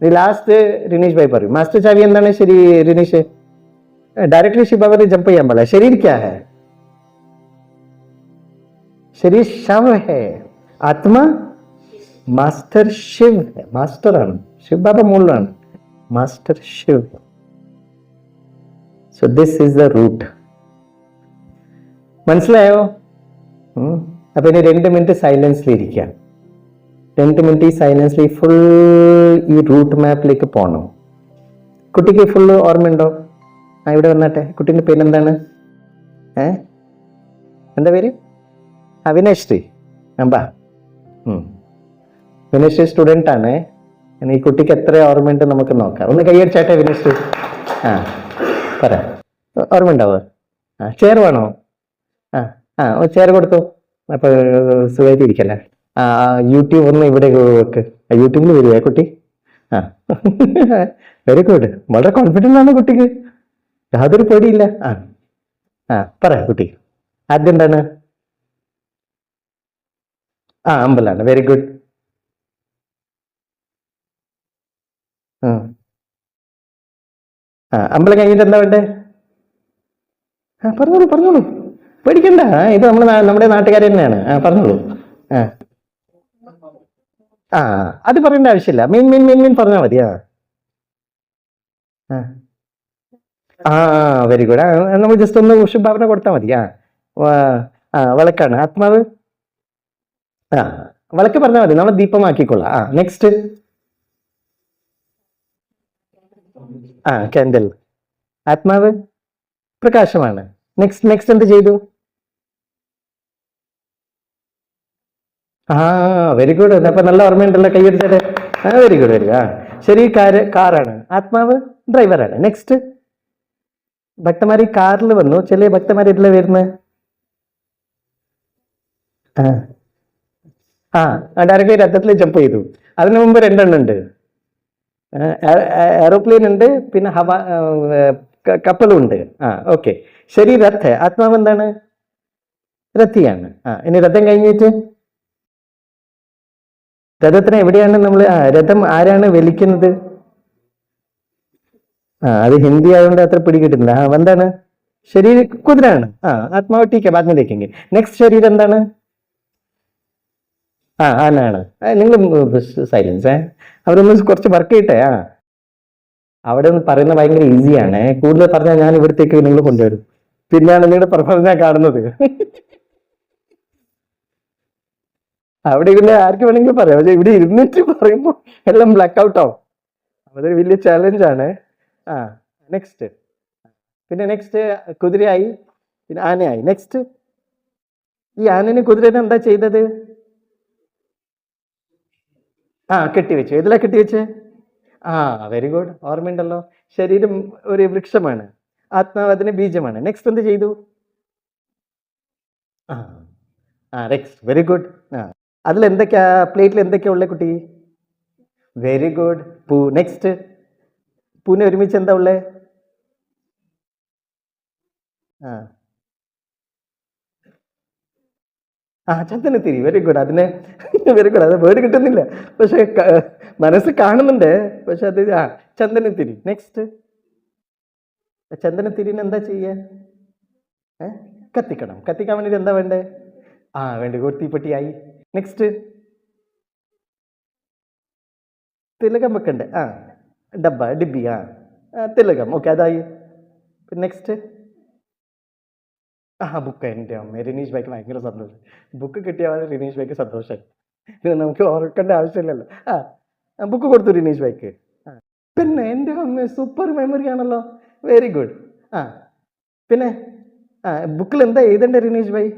ലാസ്റ്റ് റിനീഷ് ഭായ് പറയും. മാസ്റ്റർ ചാവി എന്താണ്? ശരി റിനീഷ്, ഡയറക്ട്ലി ശിബാബറി ജമ്പ് ചെയ്യാൻ പാടില്ല. शरीर क्या है? शरीर शव है, आत्मा മാസ്റ്റർ ശിവ്. മാസ്റ്റർ ആണ്, ശിവ് ബാബ മുകളിലാണ്. Master Shiv. So this is the root. മനസ്സിലായോ? അപ്പൊ ഇനി 2 മിനിറ്റ് സൈലൻസിൽ ഇരിക്കാം. 2 മിനിറ്റ് ഈ സൈലൻസിൽ ഫുൾ ഈ റൂട്ട് മാപ്പിലേക്ക് പോകണം. കുട്ടിക്ക് ഫുള്ള് ഓർമ്മയുണ്ടോ? ഇവിടെ വന്നാട്ടെ. കുട്ടീൻ്റെ പേരെന്താണ്? എന്താ പേര്? വിനയശ്രീ. അമ്പാ, വിനയശ്രീ സ്റ്റുഡൻ്റ് ആണ്. ഈ കുട്ടിക്ക് എത്ര ഓർമ്മയുണ്ട് നമുക്ക് നോക്കാം. ഒന്ന് കൈയടിച്ചാട്ടെ വിനയശ്രീ. പറ, ഓർമ്മ ഉണ്ടാവുക? ചെയർ വേണോ? ആ ചെയർ കൊടുത്തു. അപ്പൊ സുഖമായിട്ട് ഇരിക്കല്ലേ. ആ യൂട്യൂബ് ഒന്ന് ഇവിടെ വെക്ക്. യൂട്യൂബിൽ വരുവേ കുട്ടി. ആ വെരി ഗുഡ്. വളരെ കോൺഫിഡൻ്റ് ആണ് കുട്ടിക്ക്, യാതൊരു പേടിയില്ല. പറ കുട്ടി. ആദ്യം എന്താണ്? അമ്പലാണ്. Very good. അമ്പലം കഴിഞ്ഞിട്ട് എന്താ വേണ്ടേ? പറഞ്ഞോളൂ പറഞ്ഞോളൂ, പേടിക്കണ്ട. ഇത് നമ്മുടെ നാട്ടുകാർ തന്നെയാണ്. പറഞ്ഞോളൂ. ആ ആ അത് പറയേണ്ട ആവശ്യമില്ല. മീൻ മീൻ മീൻ മീൻ പറഞ്ഞാൽ മതി. ആ ആ വെരി ഗുഡ്. നമ്മൾ ജസ്റ്റ് ഒന്ന് ശുഭാവന കൊടുത്താൽ മതി. വിളക്കാണ് ആത്മാവ്. ആ വിളക്ക് പറഞ്ഞാൽ മതി, നമ്മൾ ദീപമാക്കിക്കൊള്ളാം. നെക്സ്റ്റ്. കാൻഡിൽ. ആത്മാവ് പ്രകാശമാണ്. നെക്സ്റ്റ് നെക്സ്റ്റ് എന്ത് ചെയ്തു? Very good. അപ്പൊ നല്ല ഓർമ്മയുണ്ടല്ലോ, കൈയടിച്ചത്. Very good very good. ശരി, കാറാണ്. ആത്മാവ് ഡ്രൈവറാണ്. നെക്സ്റ്റ്. ഭക്തന്മാർ ഈ കാറിൽ വന്നു, ചില ഭക്തന്മാർ ഇതിലെ വരുന്നത്. ഡയറക്റ്റ് രഥത്തിൽ ജമ്പ് ചെയ്തു. അതിനു മുമ്പ് രണ്ടെണ്ണം ഉണ്ട്. എയറോപ്ലെയിൻ ഉണ്ട്, പിന്നെ കപ്പലും ഉണ്ട്. ഓക്കെ. ശരി, രഥ. ആത്മാവ് എന്താണ്? രഥിയാണ്. ഇനി രഥം കഴിഞ്ഞിട്ട് രഥത്തിന് എവിടെയാണ് നമ്മൾ രഥം ആരാണ് വലിക്കുന്നത്? അത് ഹിന്ദി ആയതുകൊണ്ട് അത്ര പിടികിട്ടുന്നില്ല. എന്താണ്? ശരീരം കുതിരയാണ്. ആത്മാവ് ടീക്ക ബാദ്മേ ദേഖെംഗെ. നെക്സ്റ്റ്. ശരീരം എന്താണ്? ആനാണ്. നിങ്ങൾ സൈലൻസ്. അവരൊന്ന് കുറച്ച് വർക്ക് ചെയ്യട്ടെ. അവിടെ ഒന്ന് പറയുന്നത് ഭയങ്കര ഈസിയാണ്. കൂടുതൽ പറഞ്ഞാൽ ഞാൻ ഇവിടത്തേക്ക് നിങ്ങൾ കൊണ്ടുവരും, പിന്നെയാണ് നിങ്ങളുടെ പെർഫോമൻസ് ഞാൻ കാണുന്നത്. അവിടെ ഇരുന്ന് ആർക്ക് വേണമെങ്കിലും പറയാം, പക്ഷെ ഇവിടെ ഇരുന്നിട്ട് പറയുമ്പോൾ എല്ലാം ബ്ലാക്ക് ഔട്ട് ആവും. അതൊരു വലിയ ചാലഞ്ചാണ്. നെക്സ്റ്റ്. പിന്നെ നെക്സ്റ്റ് കുതിരയായി, പിന്നെ ആനയായി. നെക്സ്റ്റ്. ഈ ആനന് കുതിരനെ എന്താ ചെയ്തത്? കെട്ടിവെച്ചു. ഏതിലാ കെട്ടിവെച്ച്? വെരി ഗുഡ്, ഓർമ്മയുണ്ടല്ലോ. ശരീരം ഒരു വൃക്ഷമാണ്, ആത്മാവ് അതിന് ബീജമാണ്. നെക്സ്റ്റ് എന്ത് ചെയ്തു? നെക്സ്റ്റ്. Very good. അതിൽ എന്തൊക്കെയാ, പ്ലേറ്റിൽ എന്തൊക്കെയാ ഉള്ളത് കുട്ടി? Very good. പൂ. നെക്സ്റ്റ്. പൂവിനെ ഒരുമിച്ച് എന്താ ഉള്ളത്? ചന്ദനത്തിരി. Very good. അതിനെ വെരി ഗുഡ്. അത് വേർഡ് കിട്ടുന്നില്ല, പക്ഷെ മനസ്സ് കാണുന്നുണ്ട്. പക്ഷെ അത് ചന്ദനത്തിരി. നെക്സ്റ്റ്. ചന്ദനത്തിരിന് എന്താ ചെയ്യാ? കത്തിക്കണം. കത്തിക്കാൻ വേണ്ടിട്ട് എന്താ വേണ്ടേ? വേണ്ടി ഗുഡ്. തീപ്പെട്ടിയായി. നെക്സ്റ്റ്. തിലകം വെക്കണ്ടേ? ഡിബി. തിലകം. ഓക്കെ, അതായി. പിന്നെ നെക്സ്റ്റ്. ബുക്ക്. എൻ്റെ അമ്മ, റിനീഷ് ഭായിക്ക് ഭയങ്കര സന്തോഷം. ബുക്ക് കിട്ടിയാൽ റിനീഷ് ഭായിക്ക് സന്തോഷമായി. ഇത് നമുക്ക് ഓർക്കേണ്ട ആവശ്യമില്ലല്ലോ. ബുക്ക് കൊടുത്തു റിനീഷ് ഭായിക്ക്. പിന്നെ എൻ്റെ അമ്മ, സൂപ്പർ മെമ്മറി ആണല്ലോ. Very good. പിന്നെ ബുക്കിൽ എന്താ എഴുതണ്ടേ റിനീഷ് ഭായി?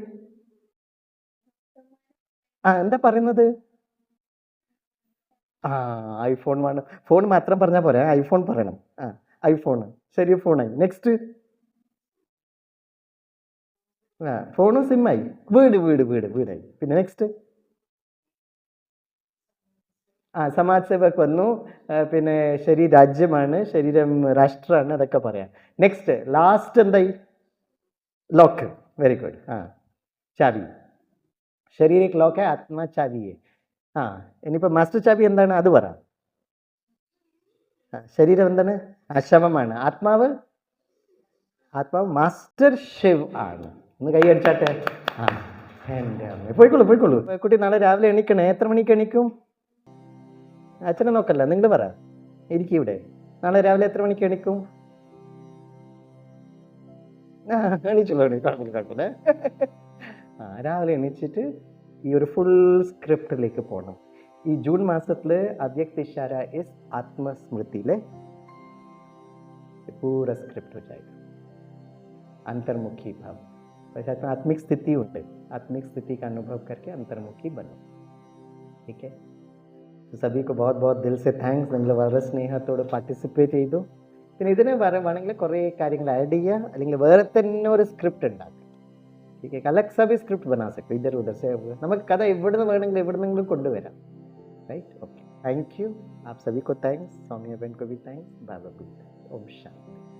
എന്താ പറയുന്നത്? ഐഫോൺ വേണം. ഫോൺ മാത്രം പറഞ്ഞാൽ പോരാ, ഐഫോൺ പറയണം. ഐഫോണ്. ശരി, ഫോണായി. നെക്സ്റ്റ്. ഫോണും സിമ്മായി. വീട് വീട് വീട് വീടായി. പിന്നെ നെക്സ്റ്റ്. സമാജ് സേവക് വന്നു. പിന്നെ ശരി, രാജ്യമാണ്. ശരീരം രാഷ്ട്രമാണ്. അതൊക്കെ പറയാം. നെക്സ്റ്റ്. ലാസ്റ്റ് എന്തായി? ലോക്ക്. Very good. ചാവി. ശരീരം ലോക്ക്, ആത്മാ ചാവിയെ. ഇനിയിപ്പോൾ മാസ്റ്റർ ചാവി എന്താണ് അത് പറ. ശരീരം എന്താണ്? ശവമാണ്. ആത്മാവ് മാസ്റ്റർ ശിവ് ആണ്. ഒന്ന് കൈ അടിച്ചാട്ടെ. എൻ്റെ അമ്മ, പോയിക്കോളൂ പോയിക്കോളൂ. കുട്ടി നാളെ രാവിലെ എണീക്കണേ. എത്ര മണിക്ക് എണീക്കും? അച്ഛനെ നോക്കല്ല, നിങ്ങൾ പറ. ഇരിക്കും ഇവിടെ. നാളെ രാവിലെ എത്ര മണിക്ക് എണീക്കും? എണീച്ചോളൂ, കുഴപ്പമില്ല. രാവിലെ എണീച്ചിട്ട് ഈ ഒരു ഫുൾ സ്ക്രിപ്റ്റിലേക്ക് പോകണം. ഈ ജൂൺ മാസത്തിൽ അവ്യക്ത ഇഷാര ഇസ് ആത്മസ്മൃതിയിലെ पूरा स्क्रिप्ट हो जाएगा. अंतर्मुखी भाव, वैसे आत्मिक स्थिति ഉണ്ട്. आत्मिक स्थिति का अनुभव करके अंतर्मुखी बनो. ठीक है. तो सभी को बहुत बहुत दिल से थैंक्स. നിങ്ങൾ വളരെ സ്നേഹത്തോടെ പാർട്ടിസിപ്പേറ്റ് ചെയ്തു. പിന്നെ ഇതിന് വേണമെങ്കിൽ കുറേ കാര്യങ്ങൾ ആഡ് ചെയ്യുക, അല്ലെങ്കിൽ വേറെ തന്നെ ഒരു സ്ക്രിപ്റ്റ് ഉണ്ടാക്കുക. ठीक है, अलग सा भी स्क्रिप्ट बना सकते हो, इधर उधर से നമുക്ക് കഥ എവിടുന്ന് വേണമെങ്കിലും എവിടുന്നെങ്കിലും കൊണ്ടുവരാം. Right, okay, thank you. आप सभी को थैंक्स, सौम्या बहन को भी thanks. Bye bye, Om Shanti.